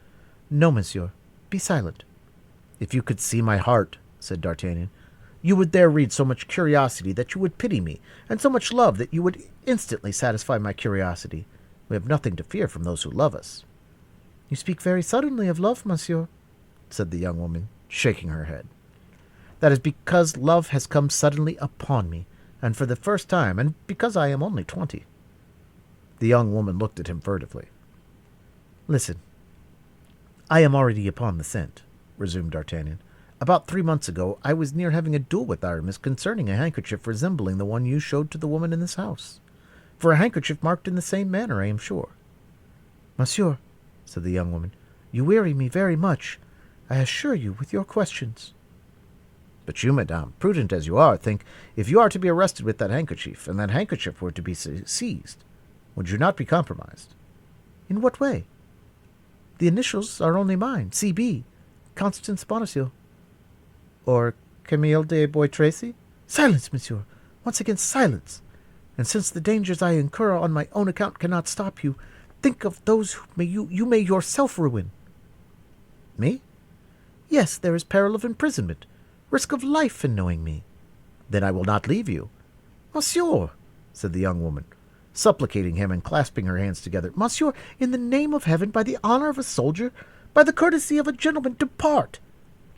No, monsieur. Be silent.
If you could see my heart, said D'Artagnan, you would there read so much curiosity that you would pity me, and so much love that you would instantly satisfy my curiosity. We have nothing to fear from those who love us.
You speak very suddenly of love, monsieur,
said the young woman, shaking her head. That is because love has come suddenly upon me, and for the first time, and because I am only 20. The young woman looked at him furtively.
Listen. I am already upon the scent, resumed D'Artagnan.
About 3 months ago, I was near having a duel with Aramis concerning a handkerchief resembling the one you showed to the woman in this house. For a handkerchief marked in the same manner, I am sure.
Monsieur, said the young woman, you weary me very much, I assure you, with your questions.
But you, madame, prudent as you are, think, if you are to be arrested with that handkerchief, and that handkerchief were to be seized, would you not be compromised?
In what way? The initials are only mine, C.B., Constance Bonacieux.
Or Camille de Bois Tracy?
Silence, monsieur. Once again, silence. And since the dangers I incur on my own account cannot stop you, think of those who you may yourself ruin.
Me?
Yes, there is peril of imprisonment, risk of life in knowing me.
Then I will not leave you. Monsieur, said the young woman, supplicating him and clasping her hands together.
Monsieur, in the name of heaven, by the honor of a soldier, by the courtesy of a gentleman, depart.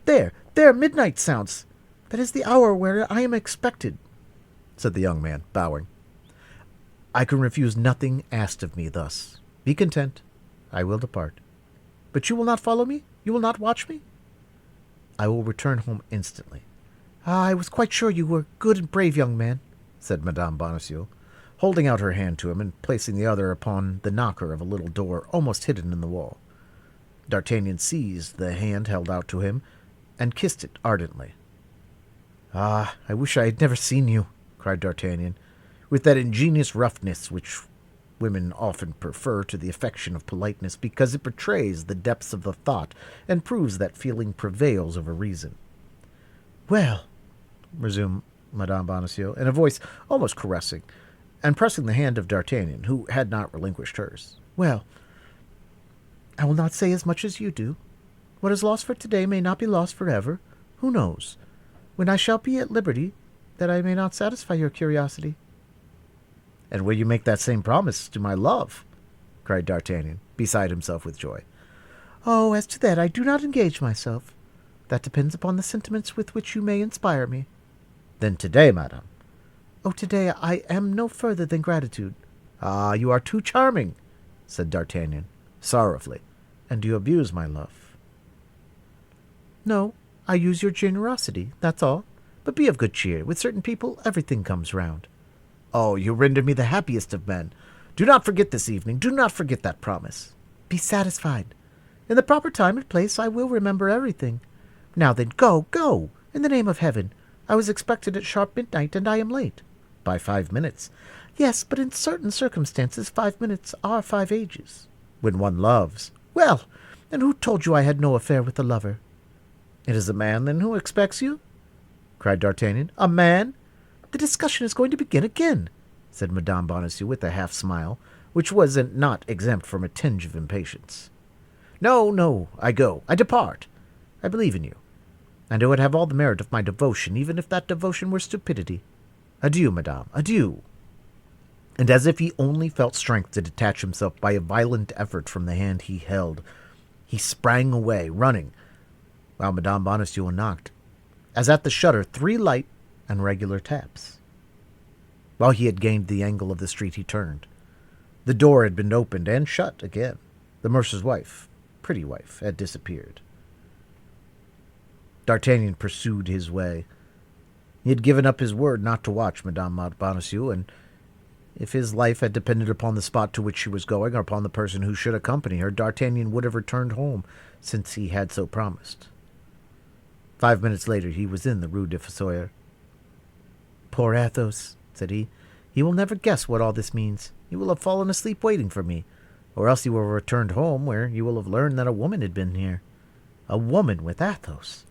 There, midnight sounds. That is the hour where I am expected,
said the young man, bowing. I can refuse nothing asked of me thus. Be content. I will depart.
But you will not follow me? You will not watch me?
I will return home instantly.
Ah, I was quite sure you were a good and brave young man,
said Madame Bonacieux, holding out her hand to him and placing the other upon the knocker of a little door almost hidden in the wall. D'Artagnan seized the hand held out to him and kissed it ardently.
Ah, I wish I had never seen you,
cried D'Artagnan, with that ingenious roughness which women often prefer to the affection of politeness because it betrays the depths of the thought and proves that feeling prevails over reason.
Well,
resumed Madame Bonacieux, in a voice almost caressing, and pressing the hand of D'Artagnan, who had not relinquished hers.
Well, I will not say as much as you do. What is lost for today may not be lost forever. Who knows? When I shall be at liberty, that I may not satisfy your curiosity.
And will you make that same promise to my love? Cried D'Artagnan, beside himself with joy.
Oh, as to that, I do not engage myself. That depends upon the sentiments with which you may inspire me.
Then today, madame.
Oh, today I am no further than gratitude.
Ah, you are too charming, said D'Artagnan, sorrowfully, and you abuse my love.
No, I use your generosity, that's all. But be of good cheer. With certain people, everything comes round.
Oh, you render me the happiest of men. Do not forget this evening. Do not forget that promise.
Be satisfied. In the proper time and place, I will remember everything. Now then, go, go, in the name of heaven. I was expected at sharp midnight, and I am late.
By 5 minutes.
Yes, but in certain circumstances 5 minutes are 5 ages.
When one loves.
Well, and who told you I had no affair with a lover?
It is a man, then, who expects you? Cried D'Artagnan. A man?
The discussion is going to begin again, said Madame Bonacieux with a half-smile, which was not exempt from a tinge of impatience.
No, no, I go. I depart. I believe in you, and it would have all the merit of my devotion, even if that devotion were stupidity. Adieu, madame, adieu. And as if he only felt strength to detach himself by a violent effort from the hand he held, he sprang away, running, while Madame Bonacieux knocked, as at the shutter, 3 light and regular taps. While he had gained the angle of the street, he turned. The door had been opened and shut again. The mercer's wife, pretty wife, had disappeared. D'Artagnan pursued his way. He had given up his word not to watch Madame Bonacieux, and if his life had depended upon the spot to which she was going, or upon the person who should accompany her, D'Artagnan would have returned home, since he had so promised. 5 minutes later he was in the Rue de Fossoyeurs.
Poor Athos, said he. He will never guess what all this means. He will have fallen asleep waiting for me, or else he will have returned home, where he will have learned that a woman had been here. A woman with Athos.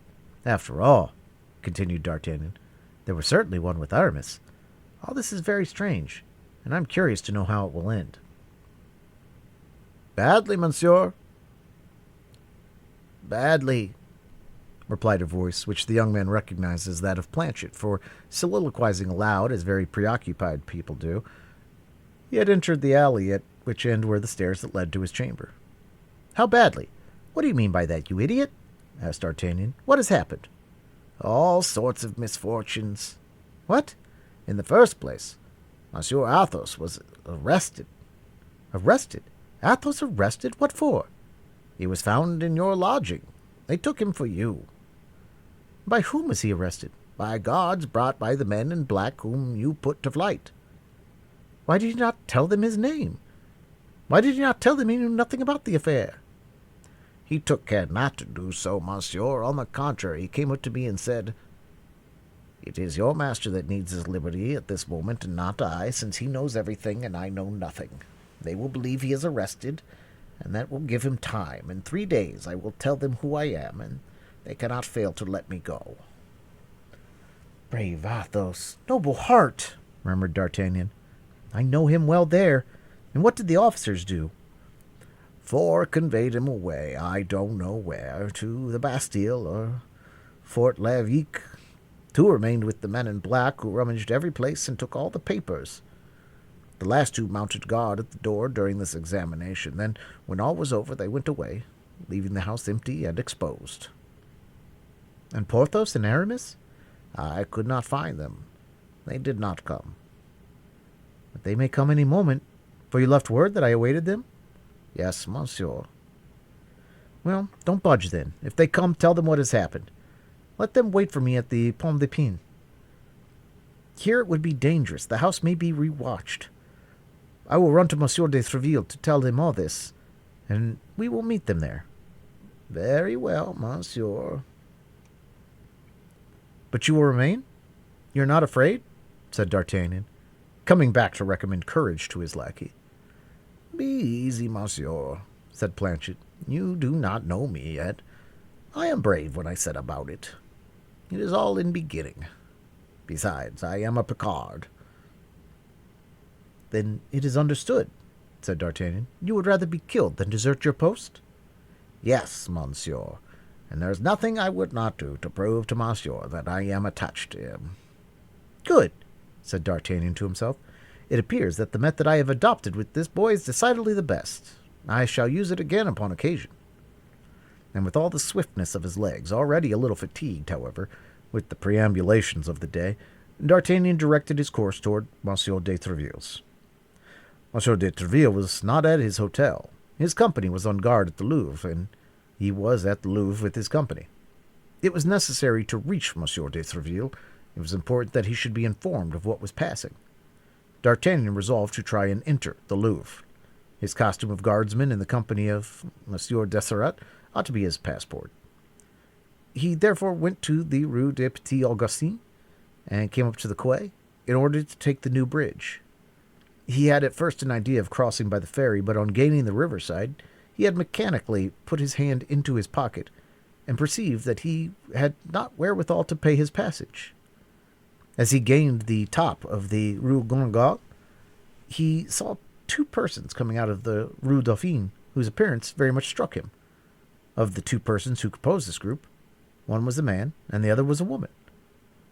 After all, continued D'Artagnan, there was certainly one with Aramis. All this is very strange, and I'm curious to know how it will end. Badly, monsieur. Badly, replied a voice which the young man recognized as that of Planchet, for, soliloquizing aloud, as very preoccupied people do, he had entered the alley at which end were the stairs that led to his chamber. How badly? What do you mean by that, you idiot? Asked D'Artagnan. What has happened? All sorts of misfortunes. What? In the first place, Monsieur Athos was arrested. Arrested? Athos arrested? What for? He was found in your lodging. They took him for you. By whom was he arrested? By guards brought by the men in black whom you put to flight. Why did you not tell them his name? Why did you not tell them he knew nothing about the affair? He took care not to do so, monsieur. On the contrary, he came up to me and said, "It is your master that needs his liberty at this moment, and not I, since he knows everything and I know nothing. They will believe he is arrested, and that will give him time. In 3 days I will tell them who I am, and they cannot fail to let me go."
Brave Athos, noble heart, murmured D'Artagnan. I know him well there. And what did the officers do?
4 conveyed him away, I don't know where, to the Bastille or Fort l'Evêque. 2 remained with the men in black, who rummaged every place and took all the papers. The last 2 mounted guard at the door during this examination. Then, when all was over, they went away, leaving the house empty and exposed.
And Porthos and Aramis?
I could not find them. They did not come.
But they may come any moment, for you left word that I awaited them?
Yes, monsieur.
Well, don't budge then. If they come, tell them what has happened. Let them wait for me at the Pomme de Pin. Here it would be dangerous. The house may be rewatched. I will run to Monsieur de Tréville to tell him all this, and we will meet them there.
Very well, monsieur.
But you will remain? You are not afraid? Said D'Artagnan, coming back to recommend courage to his lackey.
Be easy, monsieur, said Planchet. You do not know me yet. I am brave when I set about it. It is all in beginning. Besides, I am a Picard.
Then it is understood, said D'Artagnan. You would rather be killed than desert your post?
Yes, monsieur, and there's nothing I would not do to prove to monsieur that I am attached to him.
Good, said D'Artagnan to himself. It appears that the method I have adopted with this boy is decidedly the best. I shall use it again upon occasion. And with all the swiftness of his legs, already a little fatigued, however, with the perambulations of the day, D'Artagnan directed his course toward Monsieur de Tréville's. Monsieur de Tréville was not at his hotel. His company was on guard at the Louvre, and he was at the Louvre with his company. It was necessary to reach Monsieur de Tréville. It was important that he should be informed of what was passing. D'Artagnan resolved to try and enter the Louvre. His costume of guardsman in the company of Monsieur Desserette ought to be his passport. He therefore went to the Rue des Petits Augustins and came up to the quay in order to take the new bridge. He had at first an idea of crossing by the ferry, but on gaining the riverside, he had mechanically put his hand into his pocket and perceived that he had not wherewithal to pay his passage. As he gained the top of the Rue Gongat, he saw two persons coming out of the Rue Dauphine, whose appearance very much struck him. Of the two persons who composed this group, one was a man and the other was a woman.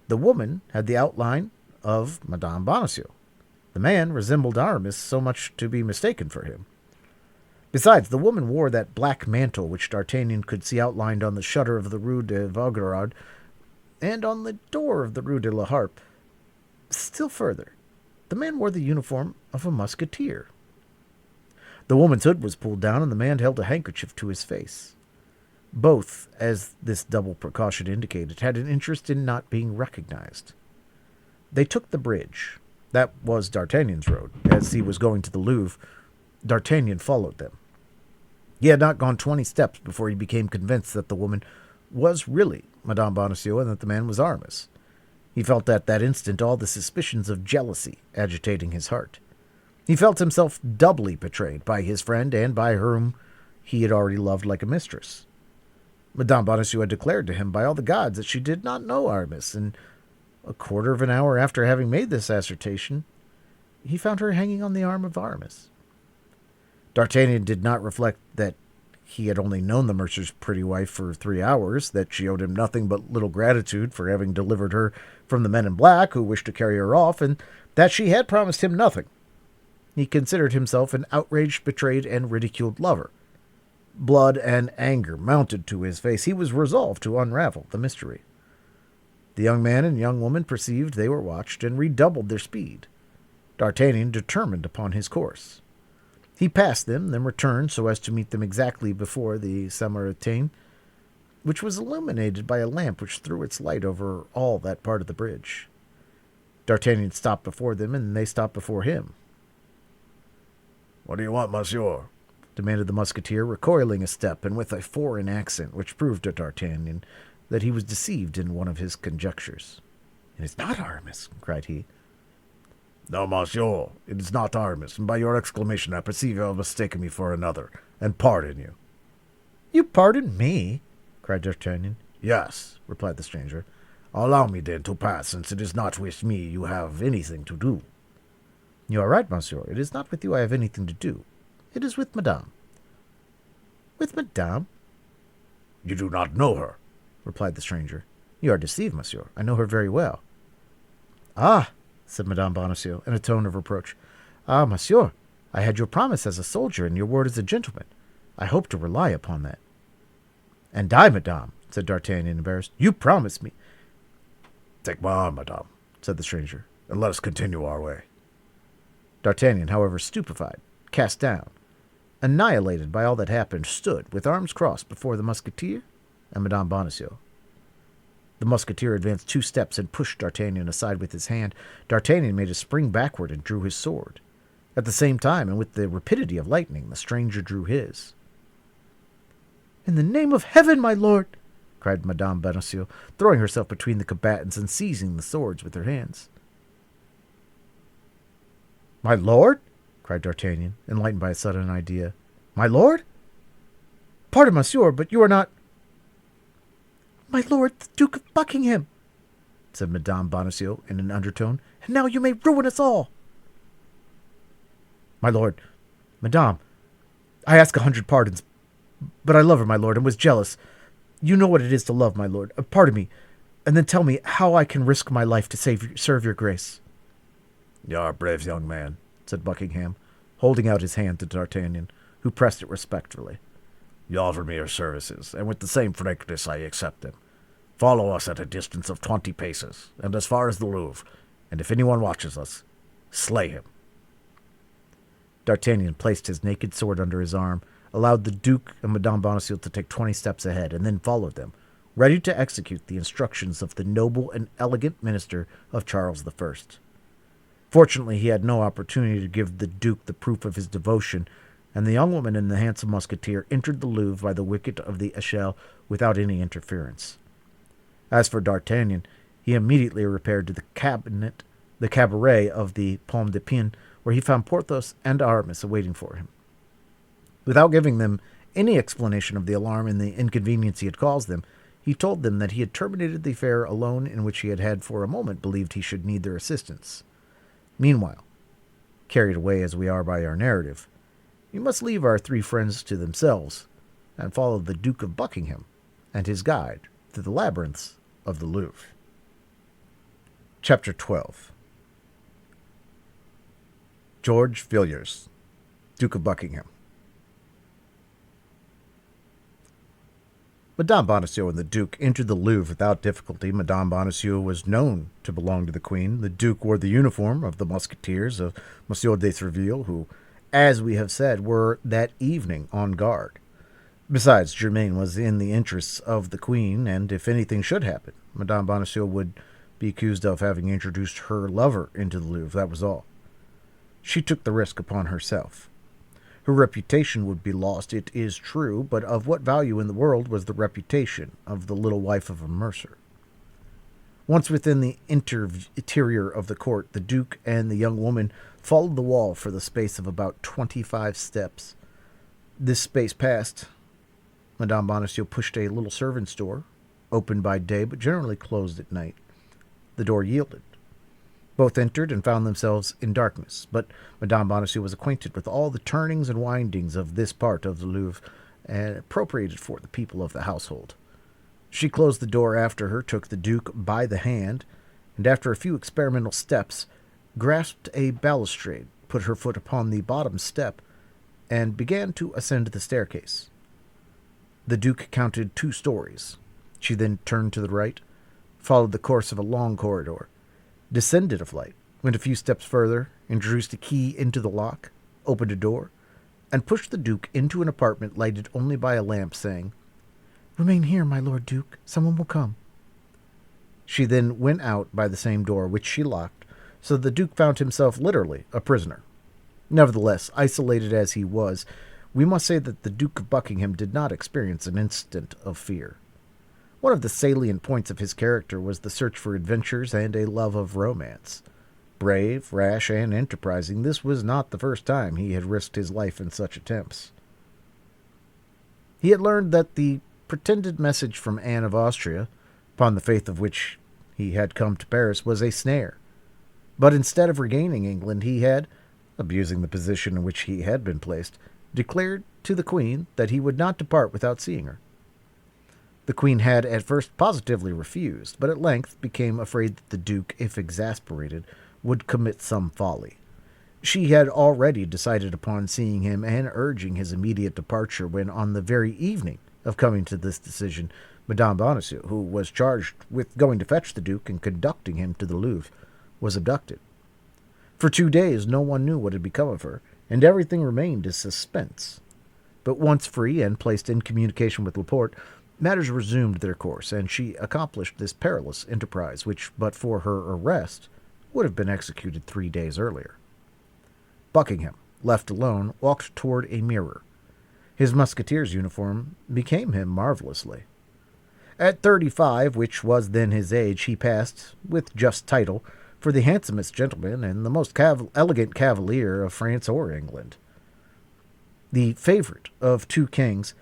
The woman had the outline of Madame Bonacieux. The man resembled Aramis so much to be mistaken for him. Besides, the woman wore that black mantle which D'Artagnan could see outlined on the shutter of the Rue de Vaugirard and on the door of the Rue de la Harpe. Still further, the man wore the uniform of a musketeer. The woman's hood was pulled down, and the man held a handkerchief to his face. Both, as this double precaution indicated, had an interest in not being recognized. They took the bridge. That was D'Artagnan's road. As he was going to the Louvre, D'Artagnan followed them. He had not gone 20 steps before he became convinced that the woman was really Madame Bonacieux and that the man was Aramis. He felt at that instant all the suspicions of jealousy agitating his heart. He felt himself doubly betrayed by his friend and by her whom he had already loved like a mistress. Madame Bonacieux had declared to him by all the gods that she did not know Aramis, and a quarter of an hour after having made this assertion, he found her hanging on the arm of Aramis. D'Artagnan did not reflect that he had only known the mercer's pretty wife for 3 hours, that she owed him nothing but little gratitude for having delivered her from the men in black who wished to carry her off, and that she had promised him nothing. He considered himself an outraged, betrayed, and ridiculed lover. Blood and anger mounted to his face. He was resolved to unravel the mystery. The young man and young woman perceived they were watched and redoubled their speed. D'Artagnan determined upon his course. He passed them, then returned so as to meet them exactly before the Samaritaine, which was illuminated by a lamp which threw its light over all that part of the bridge. D'Artagnan stopped before them, and they stopped before him.
"What do you want, monsieur?"
demanded the Musketeer, recoiling a step, and with a foreign accent which proved to D'Artagnan that he was deceived in one of his conjectures. "It is not Aramis," cried he.
"No, monsieur, it is not Aramis, and by your exclamation I perceive you have mistaken me for another, and pardon you."
"You pardon me?" cried D'Artagnan.
"Yes," replied the stranger. "Allow me, then, to pass, since it is not with me you have anything to do."
"You are right, monsieur. It is not with you I have anything to do. It is with Madame." "With Madame?"
"You do not know her,"
replied the stranger. "You are deceived, monsieur. I know her very well." "Ah," said Madame Bonacieux, in a tone of reproach. "Ah, monsieur, I had your promise as a soldier and your word as a gentleman. I hope to rely upon that." "And I, madame," said D'Artagnan, embarrassed. "You promised me—"
"Take my arm, madame," said the stranger, "and let us continue our way."
D'Artagnan, however, stupefied, cast down, annihilated by all that happened, stood with arms crossed before the Musketeer and Madame Bonacieux. The Musketeer advanced 2 steps and pushed D'Artagnan aside with his hand. D'Artagnan made a spring backward and drew his sword. At the same time, and with the rapidity of lightning, the stranger drew his. "In the name of heaven, my lord!" cried Madame Bonacieux, throwing herself between the combatants and seizing the swords with her hands. "My lord?" cried D'Artagnan, enlightened by a sudden idea. "My lord? Pardon, monsieur, but you are not—" "My lord, the Duke of Buckingham," said Madame Bonacieux in an undertone, "and now you may ruin us all." "My lord, madame, I ask 100 pardons, But I love her, my lord, and was jealous. You know what it is to love, my lord. Pardon me, and then tell me how I can risk my life to serve your grace.
You are a brave young man,
said Buckingham, holding out his hand to D'Artagnan, who pressed it respectfully.
You offer me your services, and with the same frankness I accept them. Follow us at a distance of 20 paces, and as far as the Louvre, and if anyone watches us, slay him.
D'Artagnan placed his naked sword under his arm, allowed the Duke and Madame Bonacieux to take 20 steps ahead, and then followed them, ready to execute the instructions of the noble and elegant minister of Charles I. Fortunately, he had no opportunity to give the Duke the proof of his devotion, and the young woman and the handsome musketeer entered the Louvre by the wicket of the Echelle without any interference. As for D'Artagnan, he immediately repaired to the cabaret of the Pomme de Pin, where he found Porthos and Aramis awaiting for him. Without giving them any explanation of the alarm and the inconvenience he had caused them, he told them that he had terminated the affair alone, in which he had for a moment believed he should need their assistance. Meanwhile, carried away as we are by our narrative, we must leave our three friends to themselves and follow the Duke of Buckingham and his guide through the labyrinths of the Louvre. Chapter 12. George Villiers, Duke of Buckingham. Madame Bonacieux and the Duke entered the Louvre without difficulty. Madame Bonacieux was known to belong to the Queen. The Duke wore the uniform of the Musketeers of Monsieur de Treville, who, as we have said, were that evening on guard. Besides, Germain was in the interests of the Queen, and if anything should happen, Madame Bonacieux would be accused of having introduced her lover into the Louvre, that was all. She took the risk upon herself. Her reputation would be lost, it is true, but of what value in the world was the reputation of the little wife of a mercer? Once within the interior of the court, the Duke and the young woman followed the wall for the space of about 25 steps. This space passed, Madame Bonacieux pushed a little servant's door, open by day but generally closed at night. The door yielded. Both entered and found themselves in darkness, but Madame Bonacieux was acquainted with all the turnings and windings of this part of the Louvre, and appropriated for the people of the household. She closed the door after her, took the Duke by the hand, and after a few experimental steps, grasped a balustrade, put her foot upon the bottom step, and began to ascend the staircase. The Duke counted 2 stories. She then turned to the right, followed the course of a long corridor, descended a flight, went a few steps further, introduced a key into the lock, opened a door, and pushed the Duke into an apartment lighted only by a lamp, saying, "Remain here, my Lord Duke. Someone will come." She then went out by the same door, which she locked, so the Duke found himself literally a prisoner. Nevertheless, isolated as he was, we must say that the Duke of Buckingham did not experience an instant of fear. One of the salient points of his character was the search for adventures and a love of romance. Brave, rash, and enterprising, this was not the first time he had risked his life in such attempts. He had learned that the pretended message from Anne of Austria, upon the faith of which he had come to Paris, was a snare. But instead of regaining England, he had, abusing the position in which he had been placed, declared to the Queen that he would not depart without seeing her. The Queen had at first positively refused, but at length became afraid that the Duke, if exasperated, would commit some folly. She had already decided upon seeing him and urging his immediate departure when, on the very evening of coming to this decision, Madame Bonacieux, who was charged with going to fetch the Duke and conducting him to the Louvre, was abducted. For 2 days no one knew what had become of her, and everything remained as suspense. But once free and placed in communication with Laporte, matters resumed their course, and she accomplished this perilous enterprise, which, but for her arrest, would have been executed 3 days earlier. Buckingham, left alone, walked toward a mirror. His musketeer's uniform became him marvelously. At 35, which was then his age, he passed, with just title, for the handsomest gentleman and the most elegant cavalier of France or England. The favorite of 2 kings,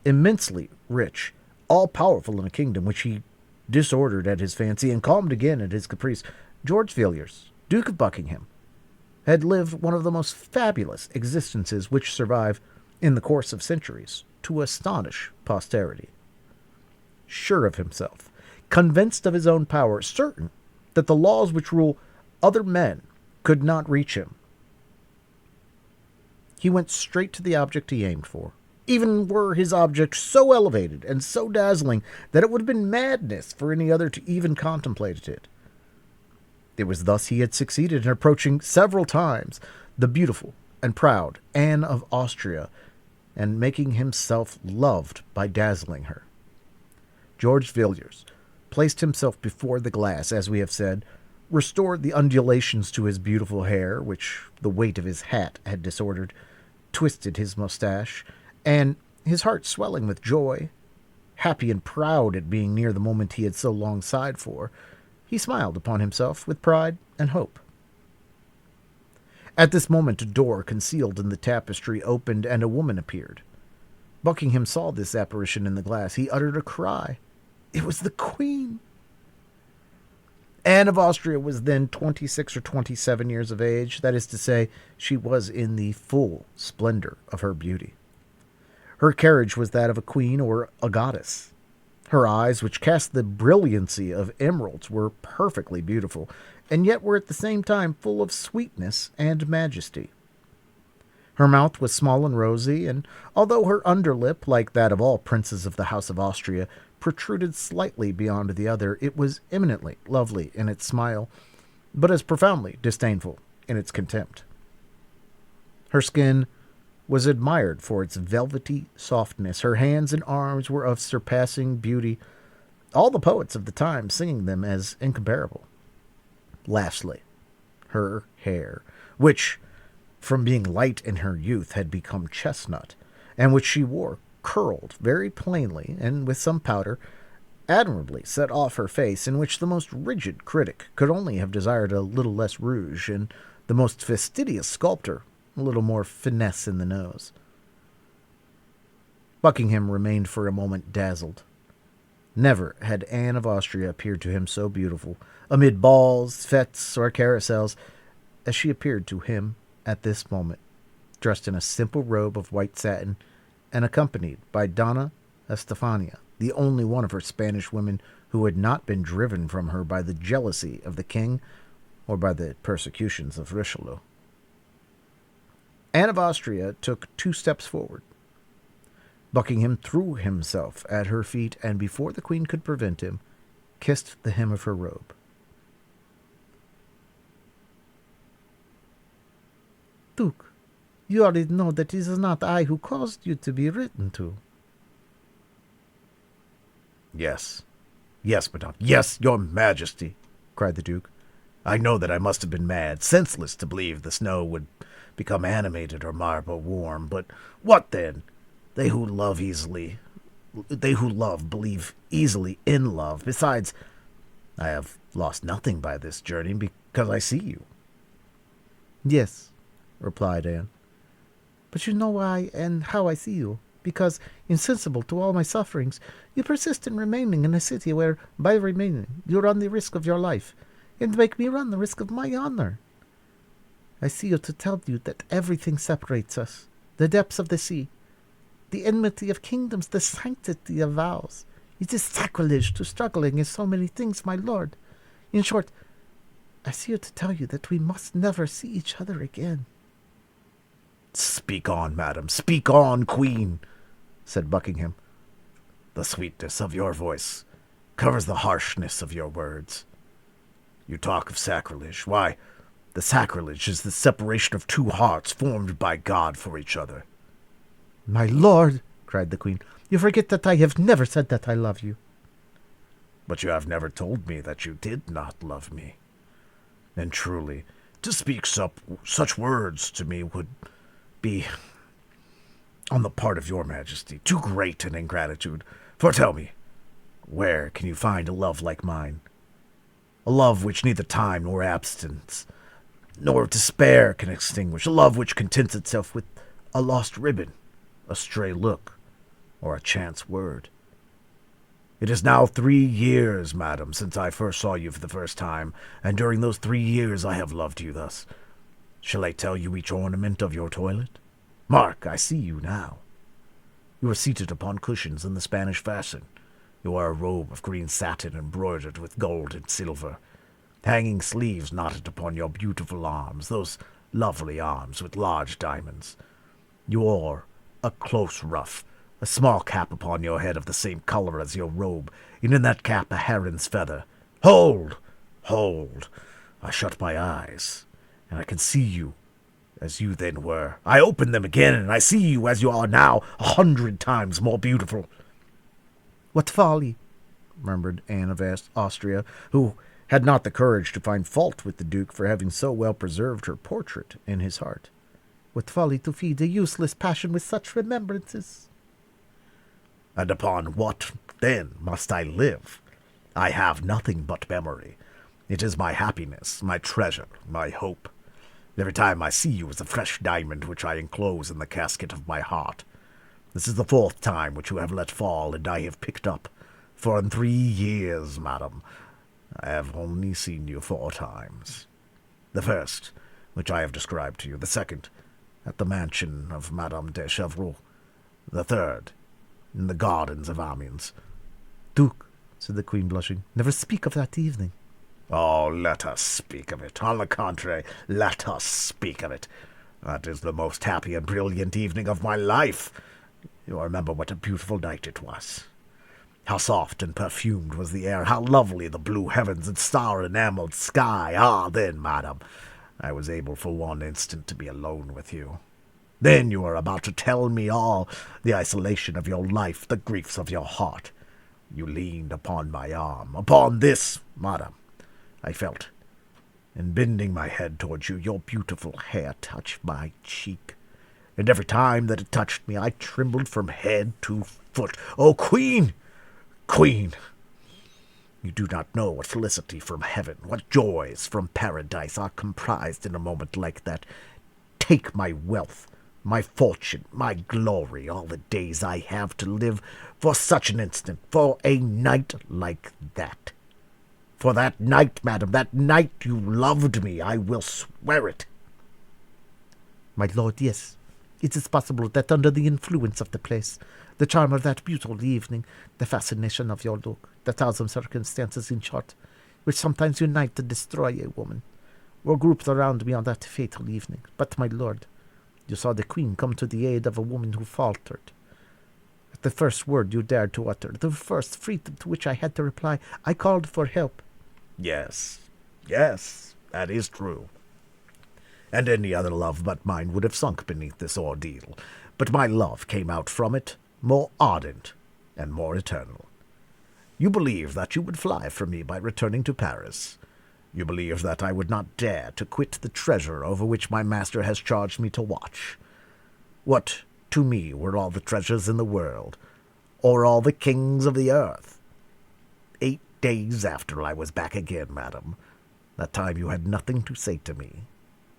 immensely rich, all-powerful in a kingdom which he disordered at his fancy and calmed again at his caprice, George Villiers, Duke of Buckingham, had lived one of the most fabulous existences which survive in the course of centuries,
to astonish posterity. Sure of himself, convinced of his own power, certain that the laws which rule other men could not reach him, he went straight to the object he aimed for, even were his object so elevated and so dazzling that it would have been madness for any other to even contemplate it. It was thus he had succeeded in approaching several times the beautiful and proud Anne of Austria, and making himself loved by dazzling her. George Villiers placed himself before the glass, as we have said, restored the undulations to his beautiful hair, which the weight of his hat had disordered, twisted his mustache, and, his heart swelling with joy, happy and proud at being near the moment he had so long sighed for, he smiled upon himself with pride and hope. At this moment a door concealed in the tapestry opened, and a woman appeared. Buckingham saw this apparition in the glass. He uttered a cry. It was the Queen! Anne of Austria was then 26 or 27 years of age. That is to say, she was in the full splendor of her beauty. Her carriage was that of a queen or a goddess. Her eyes, which cast the brilliancy of emeralds, were perfectly beautiful, and yet were at the same time full of sweetness and majesty. Her mouth was small and rosy, and although her underlip, like that of all princes of the House of Austria, protruded slightly beyond the other, it was eminently lovely in its smile, but as profoundly disdainful in its contempt. Her skin was admired for its velvety softness. Her hands and arms were of surpassing beauty, all the poets of the time singing them as incomparable. Lastly, her hair, which, from being light in her youth, had become chestnut, and which she wore curled very plainly and with some powder, admirably set off her face, in which the most rigid critic could only have desired a little less rouge, and the most fastidious sculptor a little more finesse in the nose. Buckingham remained for a moment dazzled. Never had Anne of Austria appeared to him so beautiful, amid balls, fetes, or carousels, as she appeared to him at this moment, dressed in a simple robe of white satin, and accompanied by Donna Estefania, the only one of her Spanish women who had not been driven from her by the jealousy of the king or by the persecutions of Richelieu. Anne of Austria took 2 steps forward. Buckingham threw himself at her feet, and before the queen could prevent him, kissed the hem of her robe.
Duke, you already know that it is not I who caused you to be written to.
Yes, madame, yes, your majesty, cried the duke. I know that I must have been mad, senseless to believe the snow would become animated or marble warm, but what then? They who love believe easily in love. Besides, I have lost nothing by this journey because I see you.
Yes, replied Anne. But you know why and how I see you, because, insensible to all my sufferings, you persist in remaining in a city where, by remaining, you run the risk of your life, and make me run the risk of my honor. I see you to tell you that everything separates us, the depths of the sea, the enmity of kingdoms, the sanctity of vows. It is sacrilege to struggle against so many things, my lord. In short, I see you to tell you that we must never see each other again.
Speak on, madam, speak on, queen, said Buckingham. The sweetness of your voice covers the harshness of your words. You talk of sacrilege. Why, the sacrilege is the separation of 2 hearts formed by God for each other.
My lord, cried the queen, you forget that I have never said that I love you.
But you have never told me that you did not love me. And truly, to speak such words to me would be, on the part of your majesty, too great an ingratitude. For tell me, where can you find a love like mine? A love which neither time nor absence nor despair can extinguish. A love which contents itself with a lost ribbon, a stray look, or a chance word. It is now 3 years, madam, since I first saw you for the first time, and during those 3 years I have loved you thus. Shall I tell you each ornament of your toilet? Mark, I see you now. You are seated upon cushions in the Spanish fashion. You wear a robe of green satin embroidered with gold and silver. Hanging sleeves knotted upon your beautiful arms, those lovely arms with large diamonds. You wore a close ruff, a small cap upon your head of the same color as your robe, and in that cap a heron's feather. Hold! Hold! I shut my eyes, and I can see you as you then were. I open them again, and I see you as you are now, 100 times more beautiful.
What folly, murmured Anne of Austria, who had not the courage to find fault with the Duke for having so well preserved her portrait in his heart. What folly to feed a useless passion with such remembrances!
And upon what, then, must I live? I have nothing but memory. It is my happiness, my treasure, my hope. Every time I see you is a fresh diamond which I enclose in the casket of my heart. This is the 4th time which you have let fall, and I have picked up. For in 3 years, madam, I have only seen you 4 times. The first, which I have described to you. The second, at the mansion of Madame de Chevreuse. The third, in the gardens of Amiens.
Duke, said the Queen, blushing, never speak of that evening.
Oh, let us speak of it. On the contrary, let us speak of it. That is the most happy and brilliant evening of my life. You remember what a beautiful night it was. How soft and perfumed was the air, how lovely the blue heavens and star-enameled sky. Ah, then, madam, I was able for one instant to be alone with you. Then you were about to tell me all, the isolation of your life, the griefs of your heart. You leaned upon my arm. Upon this, madam, I felt, and bending my head towards you, your beautiful hair touched my cheek. And every time that it touched me, I trembled from head to foot. Oh, Queen! Queen! You do not know what felicity from heaven, what joys from paradise are comprised in a moment like that. Take my wealth, my fortune, my glory, all the days I have to live, for such an instant, for a night like that. For that night, madam, that night you loved me, I will swear it.
My lord, yes. It is possible that under the influence of the place, the charm of that beautiful evening, the fascination of your look, the thousand circumstances in short, which sometimes unite to destroy a woman, were grouped around me on that fatal evening. But, my lord, you saw the Queen come to the aid of a woman who faltered. At the first word you dared to utter, the first freedom to which I had to reply, I called for help.
Yes, yes, that is true. And any other love but mine would have sunk beneath this ordeal. But my love came out from it more ardent and more eternal. You believed that you would fly from me by returning to Paris. You believed that I would not dare to quit the treasure over which my master has charged me to watch. What, to me, were all the treasures in the world, or all the kings of the earth? 8 days after I was back again, madam. That time you had nothing to say to me.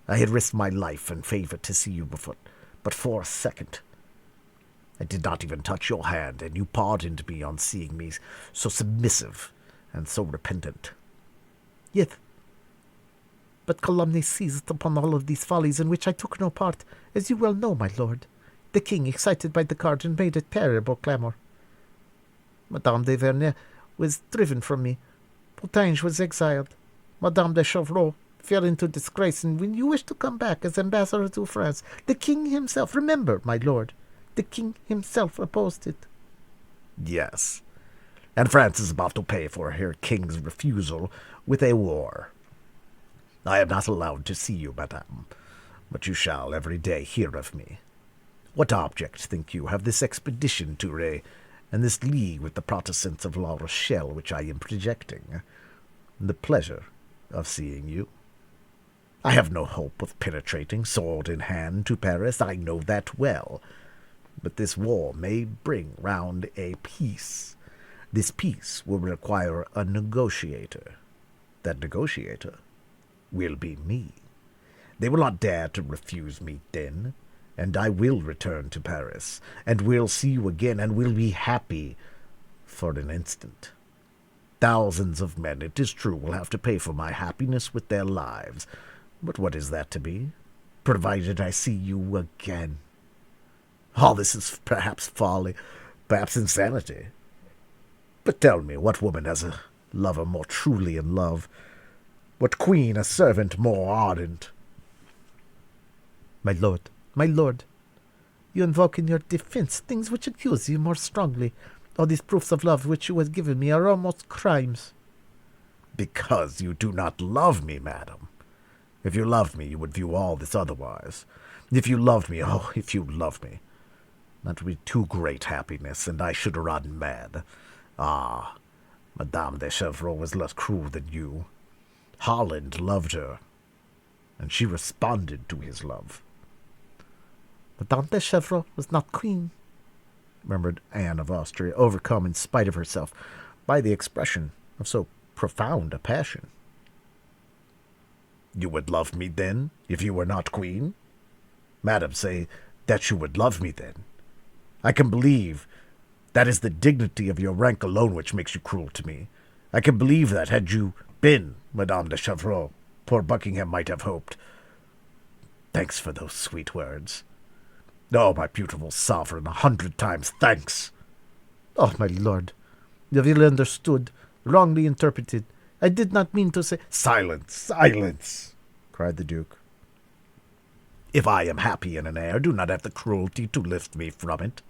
I had risked my life and favor to see you before, but for a second. I did not even touch your hand, and you pardoned me on seeing me so submissive and so repentant.
Yet, but calumny seized upon all of these follies in which I took no part, as you well know, my lord. The king, excited by the cardinal, made a terrible clamour. Madame de Vernet was driven from me. Putange was exiled. Madame de Chevreuse fell into disgrace, and when you wished to come back as ambassador to France, the king himself, remember, my lord, the king himself opposed it.
Yes, and France is about to pay for her king's refusal with a war. I am not allowed to see you, madame, but you shall every day hear of me. What object, think you, have this expedition to Ré, and this league with the Protestants of La Rochelle which I am projecting? The pleasure of seeing you. I have no hope of penetrating, sword in hand, to Paris. I know that well. But this war may bring round a peace. This peace will require a negotiator. That negotiator will be me. They will not dare to refuse me then, and I will return to Paris, and will see you again, and will be happy for an instant. Thousands of men, it is true, will have to pay for my happiness with their lives. But what is that to me, provided I see you again? All this is perhaps folly, perhaps insanity. But tell me, what woman has a lover more truly in love? What queen a servant more ardent?
My lord, you invoke in your defense things which accuse you more strongly. All these proofs of love which you have given me are almost crimes.
Because you do not love me, madam. If you loved me, you would view all this otherwise. If you loved me, oh, if you loved me, that would be too great happiness, and I should run mad. Ah, Madame de Chevreuse was less cruel than you. Holland loved her, and she responded to his love.
Madame de Chevreuse was not queen,
murmured Anne of Austria, overcome in spite of herself by the expression of so profound a passion.
You would love me then, if you were not queen? Madam, say that you would love me then. I can believe that is the dignity of your rank alone which makes you cruel to me. I can believe that, had you been Madame de Chevreuse, poor Buckingham might have hoped. Thanks for those sweet words. Oh, my beautiful sovereign, 100 times thanks.
Oh, my lord, you have ill understood, wrongly interpreted. I did not mean to say—
Silence, silence, cried the Duke. If I am happy in an heir, do not have the cruelty to lift me from it.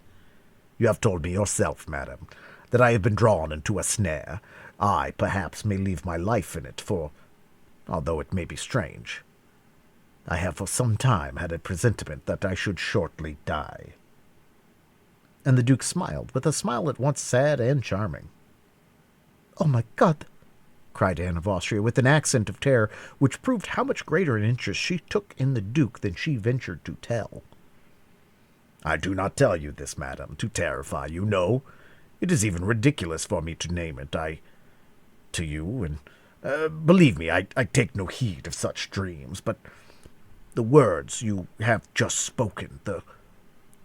You have told me yourself, madam, that I have been drawn into a snare. I, perhaps, may leave my life in it, for, although it may be strange, I have for some time had a presentiment that I should shortly die.
And the Duke smiled, with a smile at once sad and charming.
Oh, my God!
cried Anne of Austria, with an accent of terror which proved how much greater an interest she took in the Duke than she ventured to tell.
I do not tell you this, madam, to terrify you. No, it is even ridiculous for me to name it. To you, and believe me, I take no heed of such dreams, but the words you have just spoken, the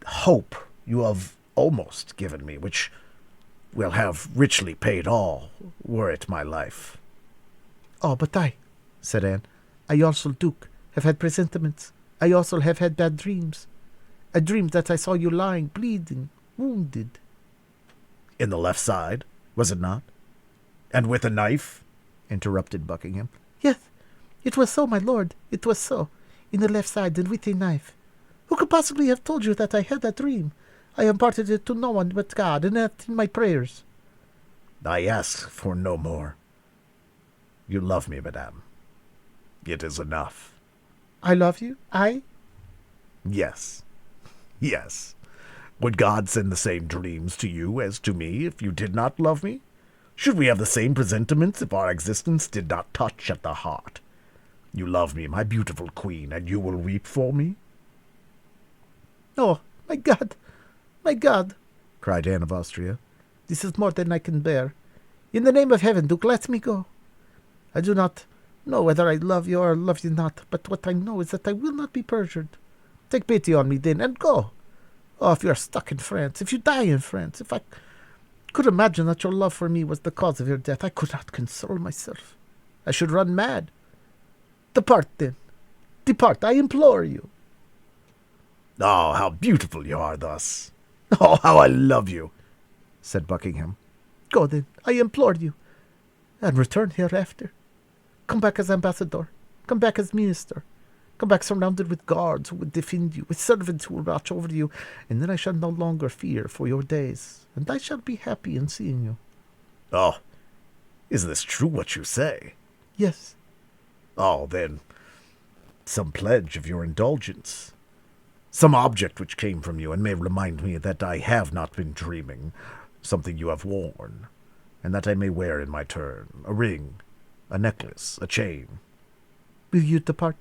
hope you have almost given me, which will have richly paid all, were it my life.
Oh, but I, said Anne, I also, Duke, have had presentiments. I also have had bad dreams. I dreamed that I saw you lying, bleeding, wounded.
In the left side, was it not? And with a knife?
Interrupted Buckingham.
Yes, it was so, my lord, it was so, in the left side and with a knife. Who could possibly have told you that I had that dream? I imparted it to no one but God, and that in my prayers.
I ask for no more. You love me, madame. It is enough.
I love you? I?
Yes. Yes. Would God send the same dreams to you as to me if you did not love me? Should we have the same presentiments if our existence did not touch at the heart? You love me, my beautiful queen, and you will weep for me?
Oh, my God, cried Anne of Austria. This is more than I can bear. In the name of heaven, Duke, let me go. I do not know whether I love you or love you not, but what I know is that I will not be perjured. Take pity on me then, and go. Oh, if you are stuck in France, if you die in France, if I could imagine that your love for me was the cause of your death, I could not console myself. I should run mad. Depart, then. Depart, I implore you.
Oh, how beautiful you are thus. Oh, how I love you, said Buckingham.
Go, then, I implore you, and return hereafter. Come back as ambassador. Come back as minister. Come back surrounded with guards who would defend you, with servants who will watch over you, and then I shall no longer fear for your days, and I shall be happy in seeing you.
Oh, is this true what you say?
Yes.
Oh, then, some pledge of your indulgence. Some object which came from you and may remind me that I have not been dreaming, something you have worn, and that I may wear in my turn, a ring, a necklace, a chain.
Will you depart?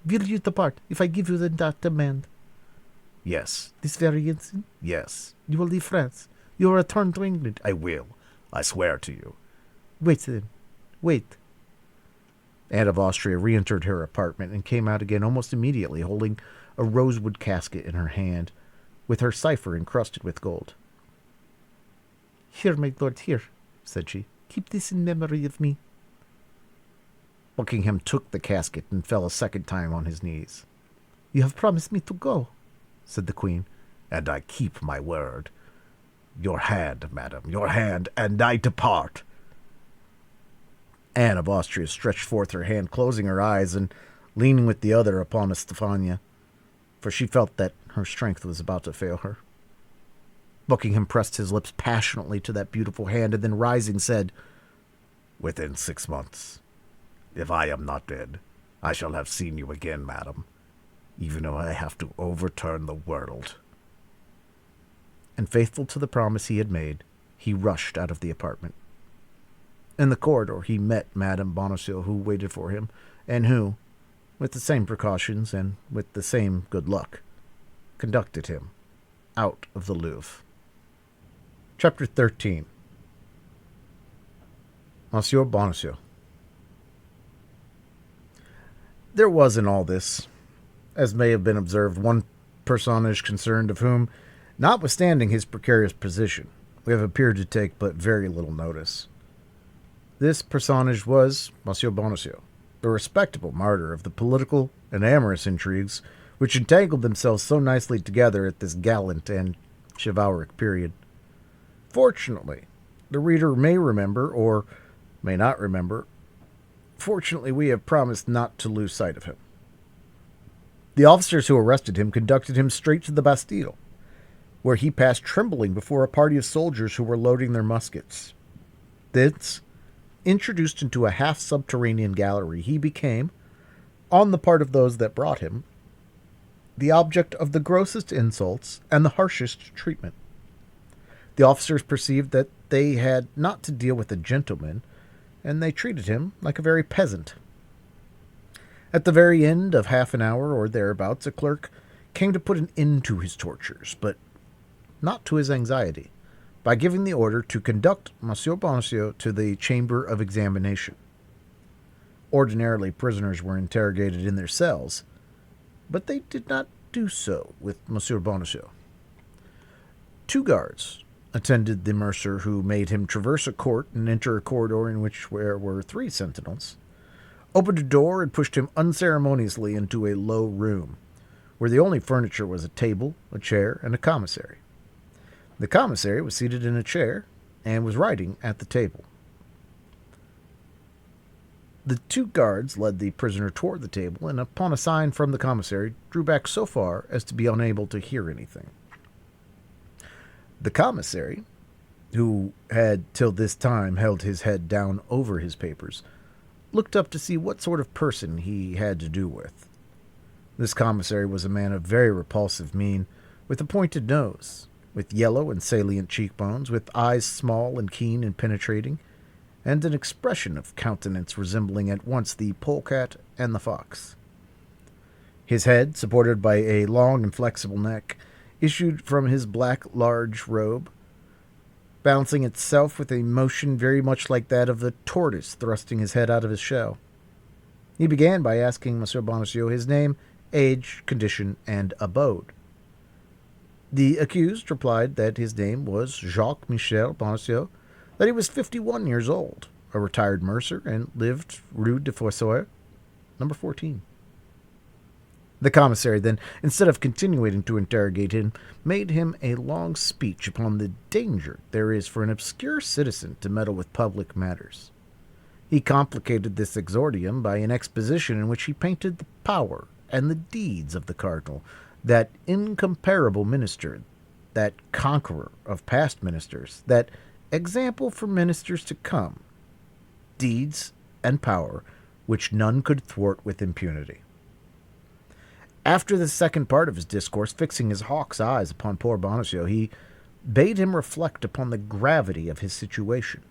Will you depart if I give you that demand?
Yes.
This very instant?
Yes.
You will leave France? You will return to England?
I will. I swear to you.
Wait, then. Wait.
Anne of Austria re-entered her apartment and came out again almost immediately, holding a rosewood casket in her hand, with her cipher encrusted with gold.
Here, my lord, here, said she. Keep this in memory of me.
Buckingham took the casket and fell a second time on his knees.
You have promised me to go, said the queen,
and I keep my word. Your hand, madam, your hand, and I depart.
Anne of Austria stretched forth her hand, closing her eyes and leaning with the other upon Estefania, for she felt that her strength was about to fail her. Buckingham pressed his lips passionately to that beautiful hand, and then rising said,
Within 6 months, if I am not dead, I shall have seen you again, madam, even if I have to overturn the world.
And faithful to the promise he had made, he rushed out of the apartment. In the corridor he met Madame Bonacieux, who waited for him, and who, with the same precautions and with the same good luck, conducted him out of the Louvre. Chapter 13. Monsieur Bonacieux. There was in all this, as may have been observed, one personage concerned of whom, notwithstanding his precarious position, we have appeared to take but very little notice. This personage was Monsieur Bonacieux, the respectable martyr of the political and amorous intrigues which entangled themselves so nicely together at this gallant and chivalric period. Fortunately, the reader may remember, or may not remember. Fortunately, we have promised not to lose sight of him. The officers who arrested him conducted him straight to the Bastille, where he passed trembling before a party of soldiers who were loading their muskets. Thence, introduced into a half-subterranean gallery, he became, on the part of those that brought him, the object of the grossest insults and the harshest treatment. The officers perceived that they had not to deal with a gentleman, and they treated him like a very peasant. At the very end of half an hour or thereabouts, a clerk came to put an end to his tortures, but not to his anxiety, by giving the order to conduct Monsieur Bonacieux to the chamber of examination. Ordinarily, prisoners were interrogated in their cells, but they did not do so with Monsieur Bonacieux. 2 guards attended the mercer, who made him traverse a court and enter a corridor in which there were 3 sentinels, opened a door, and pushed him unceremoniously into a low room, where the only furniture was a table, a chair, and a commissary. The commissary was seated in a chair and was writing at the table. The 2 guards led the prisoner toward the table, and upon a sign from the commissary, drew back so far as to be unable to hear anything. The commissary, who had till this time held his head down over his papers, looked up to see what sort of person he had to do with. This commissary was a man of very repulsive mien, with a pointed nose, with yellow and salient cheekbones, with eyes small and keen and penetrating, and an expression of countenance resembling at once the polecat and the fox. His head, supported by a long and flexible neck, issued from his black large robe, balancing itself with a motion very much like that of the tortoise thrusting his head out of his shell. He began by asking Monsieur Bonacieux his name, age, condition, and abode. The accused replied that his name was Jacques Michel Bonacieux, that he was 51 years old, a retired mercer, and lived Rue de Fossoyeur, number 14. The commissary then, instead of continuing to interrogate him, made him a long speech upon the danger there is for an obscure citizen to meddle with public matters. He complicated this exordium by an exposition in which he painted the power and the deeds of the cardinal, that incomparable minister, that conqueror of past ministers, that example for ministers to come, deeds and power which none could thwart with impunity. After the second part of his discourse, fixing his hawk's eyes upon poor Bonacieux, he bade him reflect upon the gravity of his situation.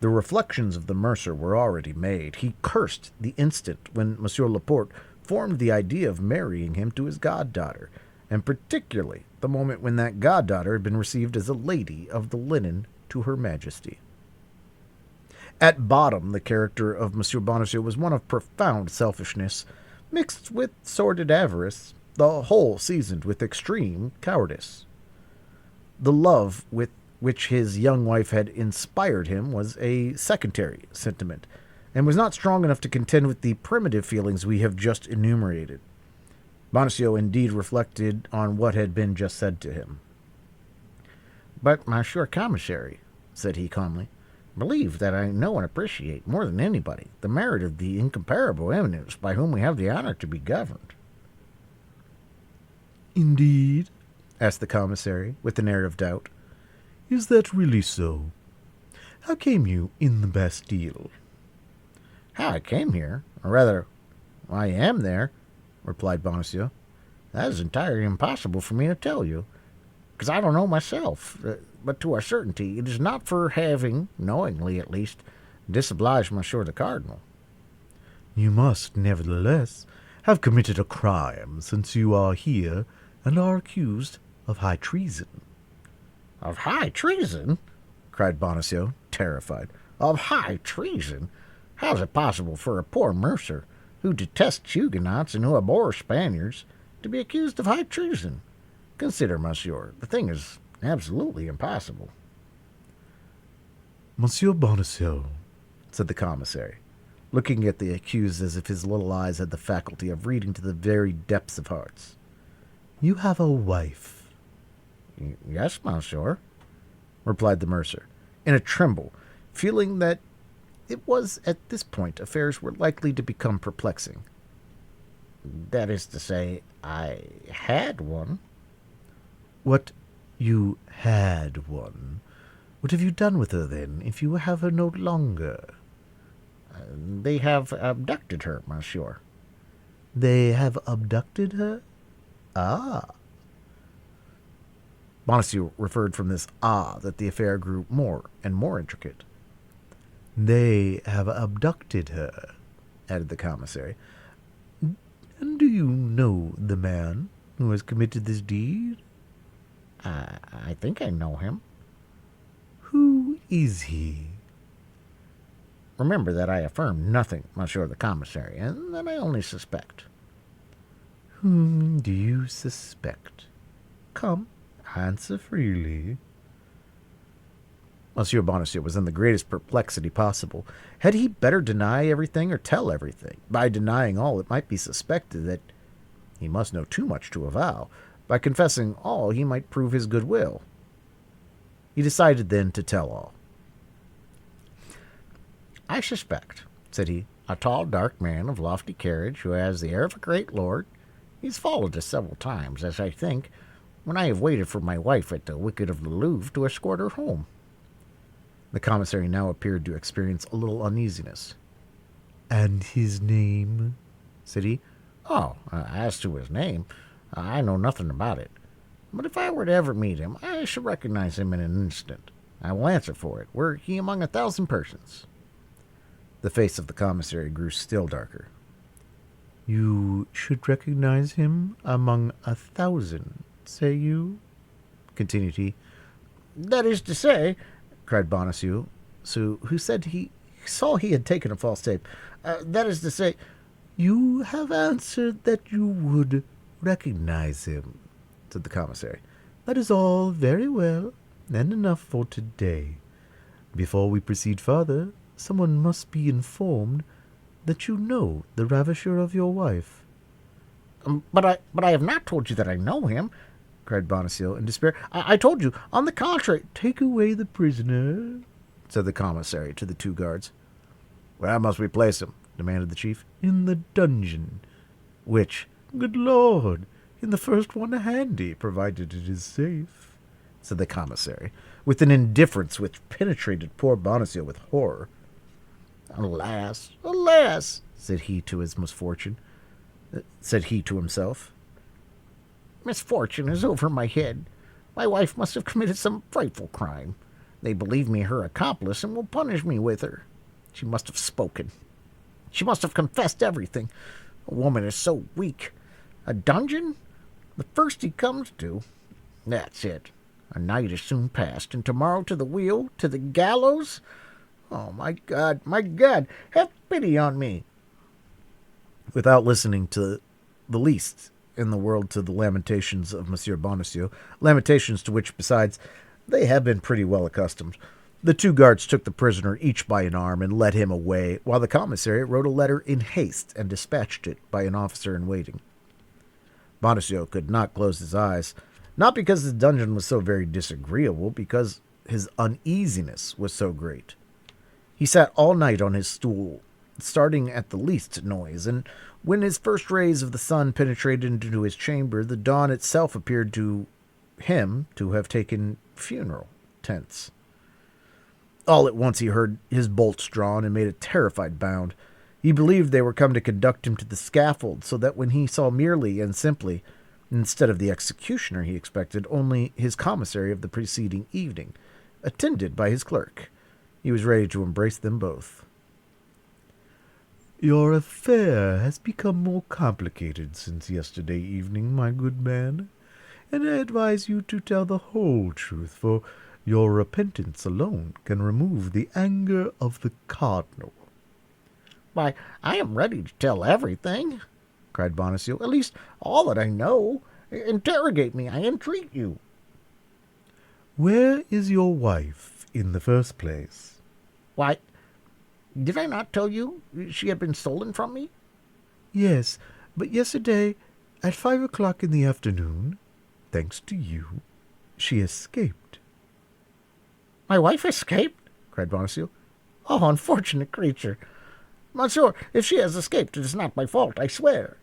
The reflections of the mercer were already made. He cursed the instant when Monsieur Laporte formed the idea of marrying him to his goddaughter, and particularly the moment when that goddaughter had been received as a lady of the linen to her majesty. At bottom, the character of Monsieur Bonacieux was one of profound selfishness, mixed with sordid avarice, the whole seasoned with extreme cowardice. The love with which his young wife had inspired him was a secondary sentiment, and was not strong enough to contend with the primitive feelings we have just enumerated. Bonacieux indeed reflected on what had been just said to him. "But, Monsieur Commissary," said he calmly, "believe that I know and appreciate, more than anybody, the merit of the incomparable eminence by whom we have the honor to be governed."
"Indeed?"
asked the commissary, with an air of doubt.
"Is that really so? How came you in the Bastille?"
"How I came here, or rather, I am there," replied Bonacieux. "That is entirely impossible for me to tell you, because I don't know myself. But to a certainty, it is not for having, knowingly at least, disobliged Monsieur the Cardinal."
"You must, nevertheless, have committed a crime, since you are here and are accused of high treason."
"Of high treason?" cried Bonacieux, terrified. "Of high treason? How is it possible for a poor mercer, who detests Huguenots and who abhors Spaniards, to be accused of high treason? Consider, monsieur, the thing is absolutely impossible."
"Monsieur Bonacieux,"
said the commissary, looking at the accused as if his little eyes had the faculty of reading to the very depths of hearts,
"you have a wife."
"Yes, monsieur," replied the mercer, in a tremble, feeling that it was at this point affairs were likely to become perplexing. "That is to say, I had one."
"What, you had one? What have you done with her, then, if you have her no longer?"
"They have abducted her, monsieur."
"They have abducted her? Ah."
Bonacieux referred from this that the affair grew more and more intricate.
"They have abducted her,"
added the commissary.
"And do you know the man who has committed this deed?"
I think I know him."
"Who is he?"
"Remember that I affirm nothing, monsieur the commissary, and that I only suspect."
"Whom do you suspect? Come, answer freely."
Monsieur Bonacieux was in the greatest perplexity possible. Had he better deny everything or tell everything? By denying all, it might be suspected that he must know too much to avow. By confessing all, he might prove his good will. He decided then to tell all. "I suspect," said he, "a tall, dark man of lofty carriage, who has the air of a great lord. He's followed us several times, as I think, when I have waited for my wife at the wicket of the Louvre to escort her home." The commissary now appeared to experience a little uneasiness.
"And his name?"
said he. "Oh, as to his name, I know nothing about it. But if I were to ever meet him, I should recognize him in an instant. I will answer for it, were he among 1,000 persons." The face of the commissary grew still darker.
"You should recognize him among 1,000, say you?" continued he.
"That is to say," cried Bonacieux, who said he saw he had taken a false step. "That is to say—"
"You have answered that you would recognize him," said the commissary. "That is all very well, and enough for today. Before we proceed farther, someone must be informed that you know the ravisher of your wife."
But I have not told you that I know him," cried Bonacieux in despair. I told you, on the contrary—"
"Take away the prisoner,"
said the commissary to the 2 guards. "Where must we place him?" demanded the chief.
"In the dungeon."
"Which?"
"Good Lord, in the first one handy, provided it is safe,"
said the commissary, with an indifference which penetrated poor Bonacieux with horror. "Alas, alas!" said he to himself. "Misfortune is over my head. My wife must have committed some frightful crime. They believe me her accomplice and will punish me with her. She must have spoken. She must have confessed everything. A woman is so weak. A dungeon? The first he comes to. That's it. A night is soon past, and tomorrow to the wheel, to the gallows. Oh, my God, have pity on me." Without listening to the least in the world to the lamentations of Monsieur Bonacieux, lamentations to which, besides, they had been pretty well accustomed, the 2 guards took the prisoner each by an arm and led him away, while the commissary wrote a letter in haste and dispatched it by an officer in waiting. Bonacieux could not close his eyes, not because his dungeon was so very disagreeable, because his uneasiness was so great. He sat all night on his stool, starting at the least noise, and when his first rays of the sun penetrated into his chamber, the dawn itself appeared to him to have taken funeral tense. All at once he heard his bolts drawn and made a terrified bound. He believed they were come to conduct him to the scaffold, so that when he saw merely and simply, instead of the executioner he expected, only his commissary of the preceding evening, attended by his clerk, he was ready to embrace them both.
Your affair has become more complicated since yesterday evening, my good man, and I advise you to tell the whole truth, for your repentance alone can remove the anger of the cardinal.
Why, I am ready to tell everything, cried Bonacieux, at least all that I know. Interrogate me, I entreat you.
Where is your wife, in the first place?
Why, did I not tell you she had been stolen from me?
Yes, but yesterday, at 5 o'clock in the afternoon, thanks to you, she escaped.
My wife escaped? Cried Bonacieux. Oh, unfortunate creature! Monsieur, if she has escaped, it is not my fault, I swear.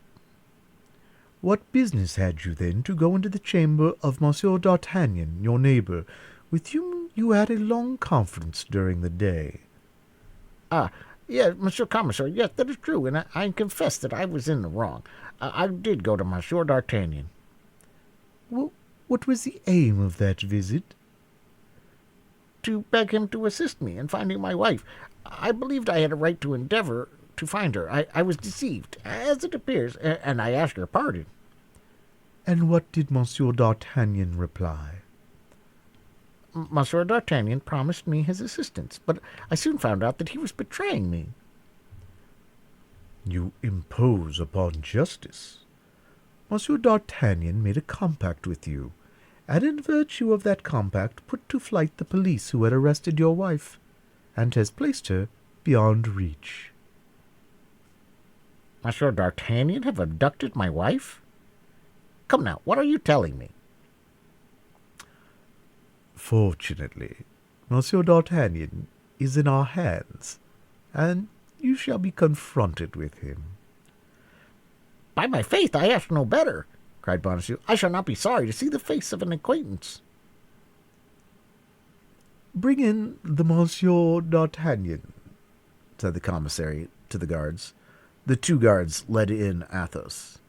What business had you, then, to go into the chamber of Monsieur d'Artagnan, your neighbour, with whom you had a long conference during the day?
Ah, yes, Monsieur Commissary, yes, that is true, and I confess that I was in the wrong. I did go to Monsieur d'Artagnan.
Well, what was the aim of that visit?
To beg him to assist me in finding my wife. I believed I had a right to endeavor to find her. I was deceived, as it appears, and I asked her pardon.
And what did Monsieur d'Artagnan reply?
Monsieur d'Artagnan promised me his assistance, but I soon found out that he was betraying me.
You impose upon justice. Monsieur d'Artagnan made a compact with you, and in virtue of that compact put to flight the police who had arrested your wife, and has placed her beyond reach.
Monsieur d'Artagnan have abducted my wife? Come now, what are you telling me?
Fortunately, Monsieur d'Artagnan is in our hands, and you shall be confronted with him.
By my faith, I ask no better, cried Bonacieux. I shall not be sorry to see the face of an acquaintance.
Bring in the Monsieur d'Artagnan, said the commissary to the guards.
The two guards led in Athos.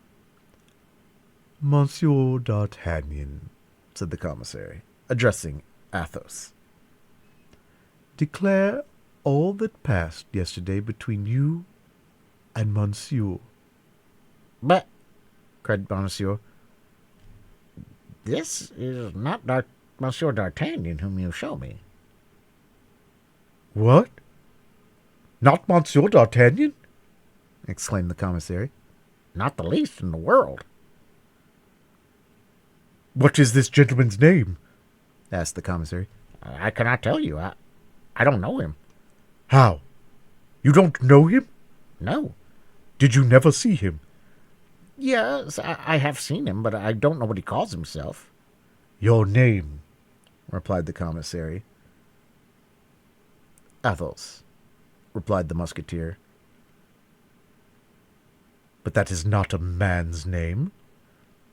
Monsieur d'Artagnan,
said the commissary, addressing Athos.
Declare all that passed yesterday between you and Monsieur.
But,
cried Bonacieux,
this is not Monsieur d'Artagnan whom you show me.
What? Not Monsieur d'Artagnan?
exclaimed the commissary.
Not the least in the world.
What is this gentleman's name?
asked the commissary.
I cannot tell you. I don't know him.
How? You don't know him?
No.
Did you never see him?
Yes, I have seen him, but I don't know what he calls himself.
Your name,
replied the commissary. Athos, replied the musketeer.
But that is not a man's name.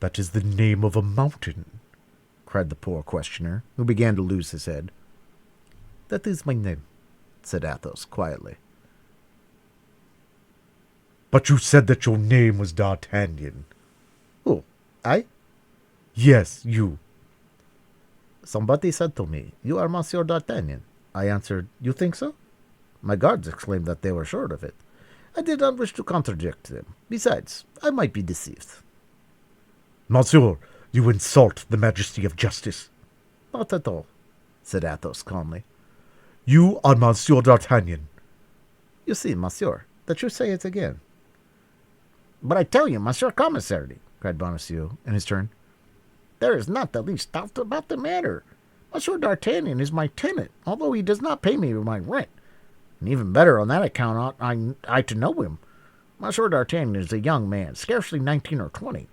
That is the name of a mountain,
cried the poor questioner, who began to lose his head. That is my name, said Athos quietly.
But you said that your name was D'Artagnan.
Who, I?
Yes, you.
Somebody said to me, you are Monsieur d'Artagnan. I answered, you think so? My guards exclaimed that they were sure of it. I did not wish to contradict them. Besides, I might be deceived.
Monsieur, you insult the majesty of justice.
Not at all, said Athos calmly.
You are Monsieur d'Artagnan.
You see, monsieur, that you say it again.
But I tell you, Monsieur Commissary,
cried Bonacieux in his turn,
there is not the least doubt about the matter. Monsieur d'Artagnan is my tenant, although he does not pay me my rent. And even better on that account ought I to know him. Monsieur d'Artagnan is a young man, scarcely 19 or 20.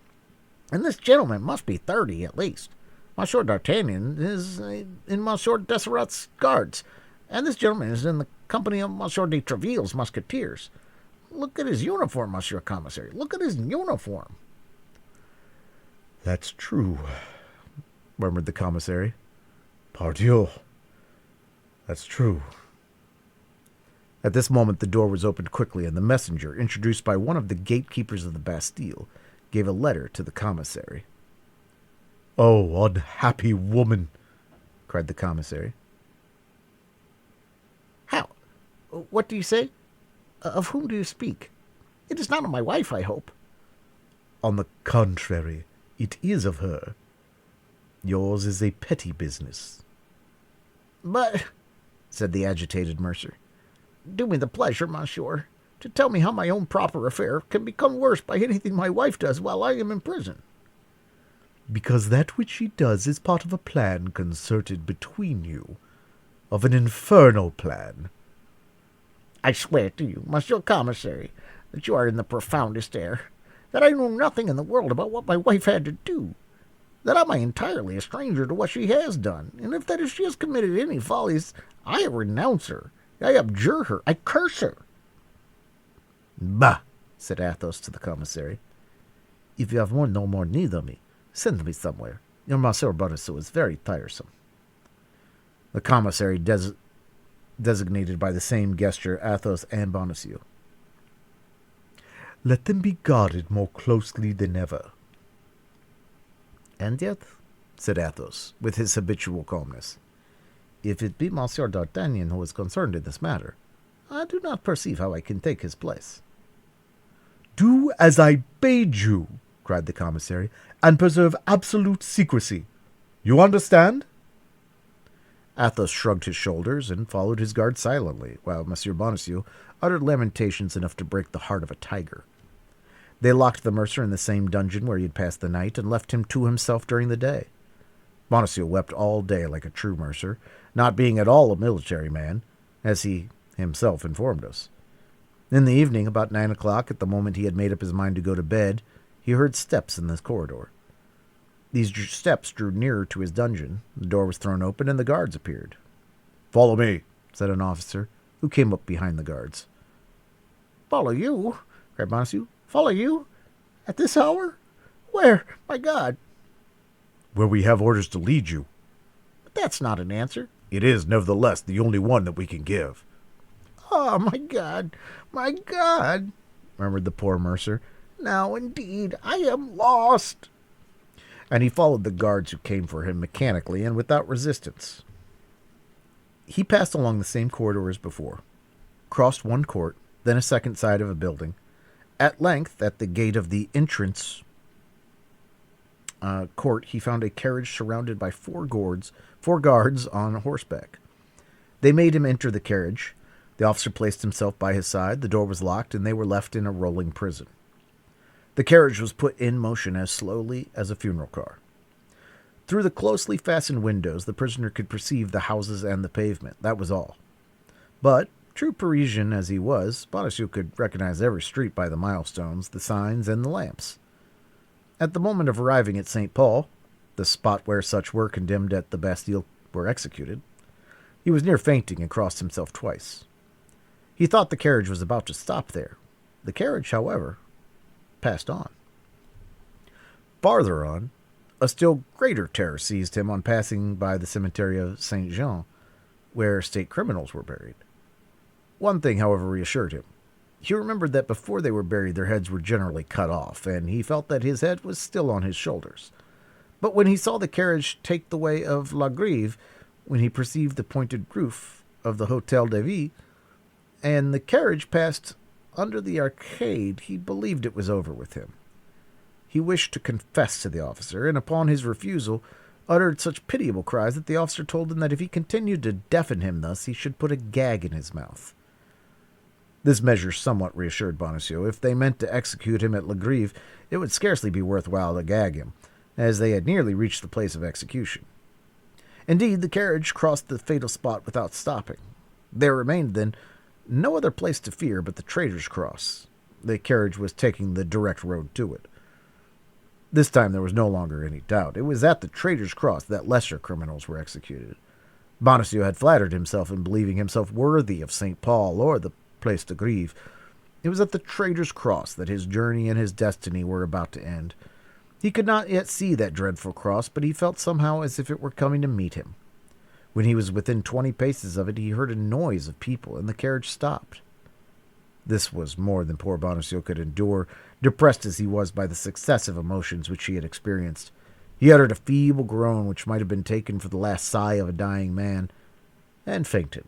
And this gentleman must be 30 at least. Monsieur d'Artagnan is in Monsieur Desserat's guards, and this gentleman is in the company of Monsieur de Treville's Musketeers. Look at his uniform, Monsieur Commissary. Look at his uniform.
That's true, murmured the commissary. Pardieu. That's true. At this moment the door was opened quickly, and the messenger, introduced by one of the gatekeepers of the Bastille, gave a letter to the commissary. "Oh, unhappy woman!" cried the commissary.
How? What do you say? Of whom do you speak? It is not of my wife, I hope.
On the contrary, it is of her. Yours is a petty business.
But, said the agitated mercer, do me the pleasure, monsieur, to tell me how my own proper affair can become worse by anything my wife does while I am in prison.
Because that which she does is part of a plan concerted between you, of an infernal plan.
I swear to you, Monsieur Commissary, that you are in the profoundest error, that I know nothing in the world about what my wife had to do, that I am entirely a stranger to what she has done, and if she has committed any follies, I renounce her, I abjure her, I curse her.
Bah, said Athos to the commissary. If you have no more need of me, send me somewhere. Your Monsieur Bonacieux is very tiresome. The commissary designated by the same gesture Athos and Bonacieux. Let them be guarded more closely than ever. And yet, said Athos, with his habitual calmness, if it be Monsieur d'Artagnan who is concerned in this matter, I do not perceive how I can take his place. Do as I bade you, cried the commissary, and preserve absolute secrecy. You understand? Athos shrugged his shoulders and followed his guard silently, while Monsieur Bonacieux uttered lamentations enough to break the heart of a tiger. They locked the mercer in the same dungeon where he had passed the night, and left him to himself during the day. Bonacieux wept all day like a true mercer, not being at all a military man, as he himself informed us. In the evening, about 9 o'clock, at the moment he had made up his mind to go to bed, he heard steps in the corridor. These steps drew nearer to his dungeon. The door was thrown open, and the guards appeared. "Follow me," said an officer, who came up behind the guards.
"Follow you?" cried Bonacieux. "Follow you? At this hour? Where? My God!"
"Where we have orders to lead you."
"But that's not an answer."
"It is, nevertheless, the only one that we can give."
"Oh, my God! My God!" murmured the poor mercer. "Now, indeed, I am lost."
And he followed the guards who came for him mechanically and without resistance. He passed along the same corridor as before, crossed one court, then a second side of a building. At length, at the gate of the entrance court, he found a carriage surrounded by four guards on horseback. They made him enter the carriage. The officer placed himself by his side, the door was locked, and they were left in a rolling prison. The carriage was put in motion as slowly as a funeral car. Through the closely fastened windows, the prisoner could perceive the houses and the pavement. That was all. But, true Parisian as he was, Bonacieux could recognize every street by the milestones, the signs, and the lamps. At the moment of arriving at St. Paul, the spot where such were condemned at the Bastille were executed, he was near fainting and crossed himself twice. He thought the carriage was about to stop there. The carriage, however, passed on. Farther on, a still greater terror seized him on passing by the cemetery of Saint Jean, where state criminals were buried. One thing, however, reassured him. He remembered that before they were buried their heads were generally cut off, and he felt that his head was still on his shoulders. But when he saw the carriage take the way of La Grève, when he perceived the pointed roof of the Hôtel de Ville, and the carriage passed under the arcade, he believed it was over with him. He wished to confess to the officer, and upon his refusal, uttered such pitiable cries that the officer told him that if he continued to deafen him thus, he should put a gag in his mouth. This measure somewhat reassured Bonacieux. If they meant to execute him at La Grève, it would scarcely be worth while to gag him, as they had nearly reached the place of execution. Indeed, the carriage crossed the fatal spot without stopping. There remained, then, no other place to fear but the Traitor's Cross. The carriage was taking the direct road to it. This time there was no longer any doubt. It was at the Traitor's Cross that lesser criminals were executed. Bonacieux had flattered himself in believing himself worthy of St. Paul or the Place de Grève. It was at the Traitor's Cross that his journey and his destiny were about to end. He could not yet see that dreadful cross, but he felt somehow as if it were coming to meet him. When he was within 20 paces of it, he heard a noise of people, and the carriage stopped. This was more than poor Bonacieux could endure, depressed as he was by the successive emotions which he had experienced. He uttered a feeble groan which might have been taken for the last sigh of a dying man, and fainted.